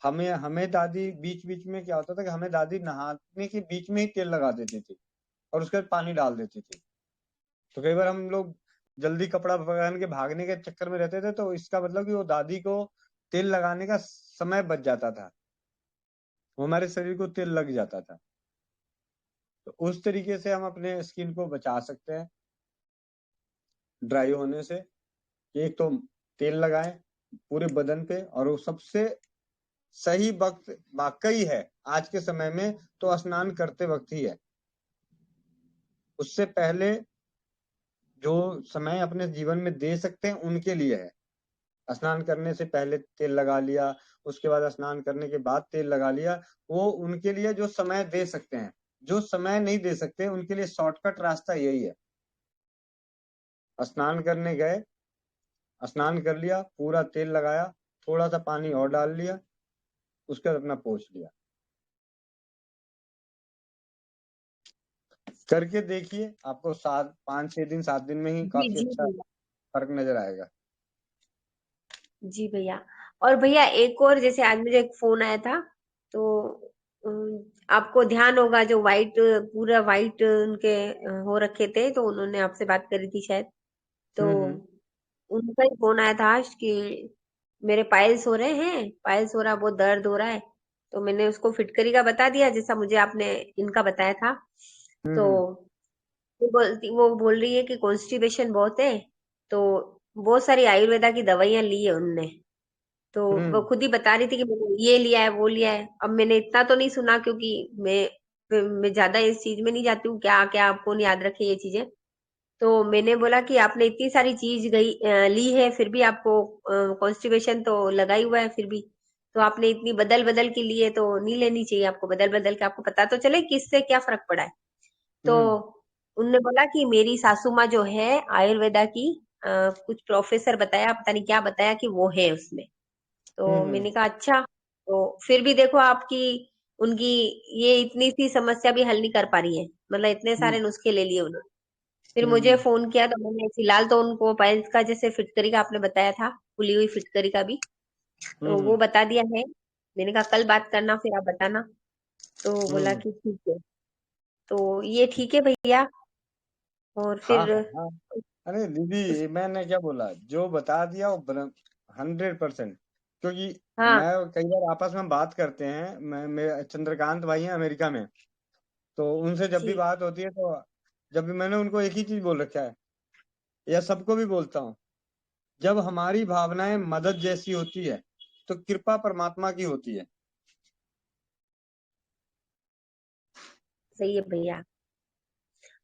हमें हमें दादी बीच बीच में क्या होता था कि हमें दादी नहाने के बीच में ही तेल लगा देती थी और उसके बाद पानी डाल देती थी। तो कई बार हम लोग जल्दी कपड़ा पहन के भागने के चक्कर में रहते थे, तो इसका मतलब कि वो दादी को तेल लगाने का समय बच जाता था, वो हमारे शरीर को तेल लग जाता था। तो उस तरीके से हम अपने स्किन को बचा सकते हैं ड्राई होने से। एक तो तेल लगाएं पूरे बदन पे, और वो सबसे सही वक्त वाकई है आज के समय में तो स्नान करते वक्त ही है। उससे पहले जो समय अपने जीवन में दे सकते हैं उनके लिए है। स्नान करने से पहले तेल लगा लिया, उसके बाद स्नान करने के बाद तेल लगा लिया, वो उनके लिए जो समय दे सकते हैं। जो समय नहीं दे सकते उनके लिए शॉर्टकट रास्ता यही है, स्नान करने गए, स्नान कर लिया, पूरा तेल लगाया, थोड़ा सा पानी और डाल लिया, उसके बाद अपना पोंछ लिया। करके देखिए, आपको 5-6 दिन 7 दिन में ही जी काफी जी अच्छा भैया। फर्क नजर आएगा। जी भैया। और भैया एक और, जैसे आज मुझे एक फोन आया था, तो अम, आपको ध्यान होगा जो वाइट, पूरा वाइट उनके हो रखे थे, तो उन्होंने आपसे बात करी थी शायद, तो हम्म। उनका ही फोन आया था आज कि मेरे पाइल्स हो रहे हैं, पाइल्स हो रहा, बहुत दर्द हो रहा है। तो मैंने उसको फिटकरी का बता दिया, जैसा मुझे आपने इनका बताया था। तो हम्म। वो बोल रही है कि कॉन्स्टिपेशन बहुत है, तो बहुत सारी आयुर्वेदा की दवाइयां ली है उनने। तो वो हम्म। खुद ही बता रही थी कि मैंने ये लिया है, वो लिया है। अब मैंने इतना तो नहीं सुना, क्योंकि मैं ज्यादा इस चीज में नहीं जाती हूँ, क्या क्या आपको नहीं याद रखे ये चीजें। तो मैंने बोला कि आपने इतनी सारी चीज ली है, फिर भी आपको कॉन्स्टिपेशन तो लगा ही हुआ है फिर भी। तो आपने इतनी बदल बदल के लिए तो नहीं लेनी चाहिए, आपको बदल बदल के आपको पता तो चले किससे क्या फर्क पड़ा है। तो हम्म। उनने बोला कि मेरी सासू माँ जो है आयुर्वेदा की, कुछ प्रोफेसर बताया, पता नहीं क्या बताया कि वो है उसमें। तो हम्म। मैंने कहा अच्छा। तो फिर भी देखो आपकी, उनकी ये इतनी सी समस्या भी हल नहीं कर पा रही है, मतलब इतने हम्म। सारे नुस्खे ले लिए उन्होंने। फिर मुझे हम्म। फोन किया, तो मैंने फिलहाल तो उनको पाइल्स का, जैसे फिटकरी का आपने बताया था, खुली हुई फिटकरी का भी, तो वो हम्म। बता दिया है। मैंने कहा कल बात करना, फिर आप बताना। तो बोला हम्म। कि ठीक है। तो ये ठीक है भैया। और हाँ फिर हाँ हाँ। अरे दीदी, मैंने क्या बोला, जो बता दिया वो 100%। क्योंकि हाँ। मैं, कई बार आपस में बात करते हैं, मैं चंद्रकांत भाई हैं अमेरिका में, तो उनसे जब भी जी। बात होती है, तो जब भी मैंने उनको एक ही चीज बोल रखा है, या सबको भी बोलता हूँ, जब हमारी भावनाएं मदद जैसी होती है, तो कृपा परमात्मा की होती है। सही है भैया।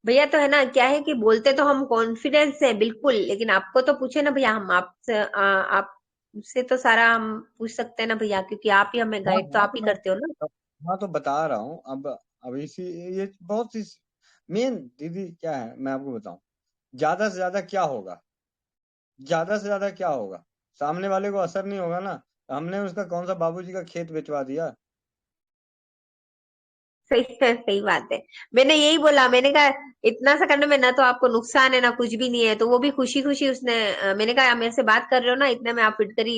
भैया तो है ना, क्या है कि बोलते तो हम कॉन्फिडेंस से बिल्कुल, लेकिन आपको तो पूछे ना भैया, हम आपसे आपसे तो सारा हम पूछ सकते हैं ना भैया, क्योंकि आप ही हमें हाँ गाइड तो हाँ, आप तो ही मैं, करते हो ना। हाँ तो बता रहा हूँ अब इसी, ये बहुत सी मेन दीदी क्या है, मैं आपको बताऊं, ज्यादा से ज्यादा क्या होगा, ज्यादा से ज्यादा क्या होगा, सामने वाले को असर नहीं होगा ना। हमने उसका कौन सा बाबूजी का खेत बेचवा दिया। सही है, सही बात है। मैंने यही बोला, मैंने कहा इतना सा करने में ना तो आपको नुकसान है ना कुछ भी नहीं है, तो वो भी खुशी खुशी उसने, मैंने कहा मेरे से बात कर रहे हो ना, इतने में आप फिटकरी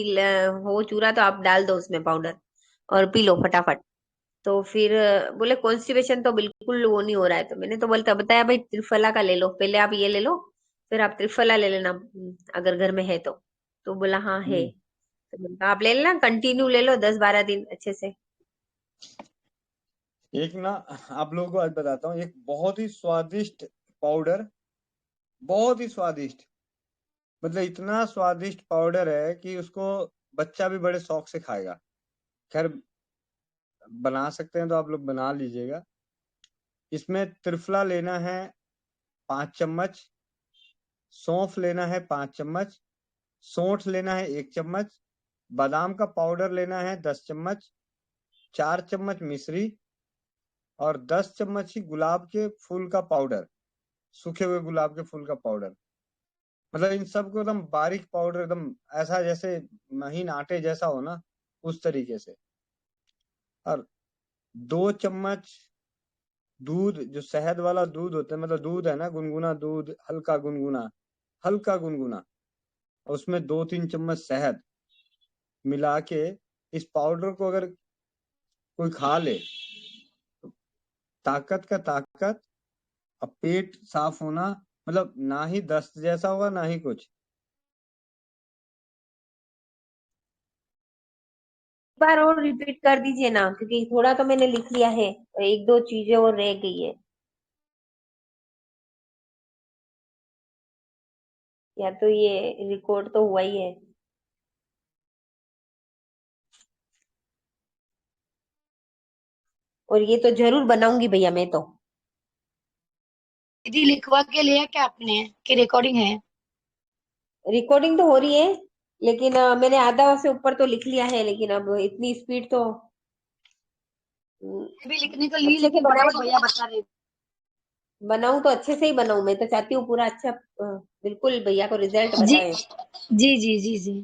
हो चूरा, तो आप डाल दो उसमें पाउडर और पी लो फटाफट। तो फिर बोले कॉन्स्टिपेशन तो बिल्कुल वो नहीं हो रहा है। तो मैंने तो बोलता बताया भाई त्रिफला का ले लो, पहले आप ये ले लो, फिर आप त्रिफला ले लेना, अगर घर में है तो। तो बोला हाँ है। हम्म। तो मैंने कहा आप ले लेना, कंटिन्यू ले लो 10-12 दिन अच्छे से। एक ना, आप लोगों को आज बताता हूँ, एक बहुत ही स्वादिष्ट पाउडर, बहुत ही स्वादिष्ट, मतलब इतना स्वादिष्ट पाउडर है कि उसको बच्चा भी बड़े शौक से खाएगा। खैर, बना सकते हैं तो आप लोग बना लीजिएगा। इसमें त्रिफला लेना है 5 चम्मच, सौंफ लेना है 5 चम्मच, सौंठ लेना है 1 चम्मच, बादाम का पाउडर लेना है 10 चम्मच, 4 चम्मच मिश्री, और 10 चम्मच ही गुलाब के फूल का पाउडर, सूखे हुए गुलाब के फूल का पाउडर। मतलब इन सबको एकदम बारीक पाउडर, एकदम ऐसा जैसे महीन आटे जैसा हो ना, उस तरीके से। और 2 चम्मच दूध, जो शहद वाला दूध होता है, मतलब दूध है ना, गुनगुना दूध, हल्का गुनगुना, हल्का गुनगुना, उसमें 2-3 चम्मच शहद मिला के, इस पाउडर को अगर कोई खा ले, तो ताकत का ताकत, अब पेट साफ होना, मतलब ना ही दस्त जैसा होगा ना ही कुछ। एक बार और रिपीट कर दीजिए ना, क्योंकि थोड़ा तो मैंने लिख लिया है, और एक दो चीजें और रह गई है, या तो ये रिकॉर्ड तो हुआ ही है। और ये तो जरूर बनाऊंगी भैया मैं तो। दीदी लिखवा के लिया क्या आपने कि रिकॉर्डिंग है? रिकॉर्डिंग तो हो रही है, लेकिन मैंने आधा से ऊपर तो लिख लिया है, लेकिन अब इतनी स्पीड तो मैं भी लिखने को ली, अच्छे से लेकिन बनाऊं फटाफट भैया बता रहे। बनाऊं तो अच्छे से ही बनाऊं, मैं तो चाहती हूँ पूरा अच्छा, बिल्कुल भैया को रिजल्ट जी बताए। जी जी जी जी।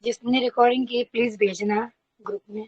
जिसने रिकॉर्डिंग की प्लीज भेजना ग्रुप में।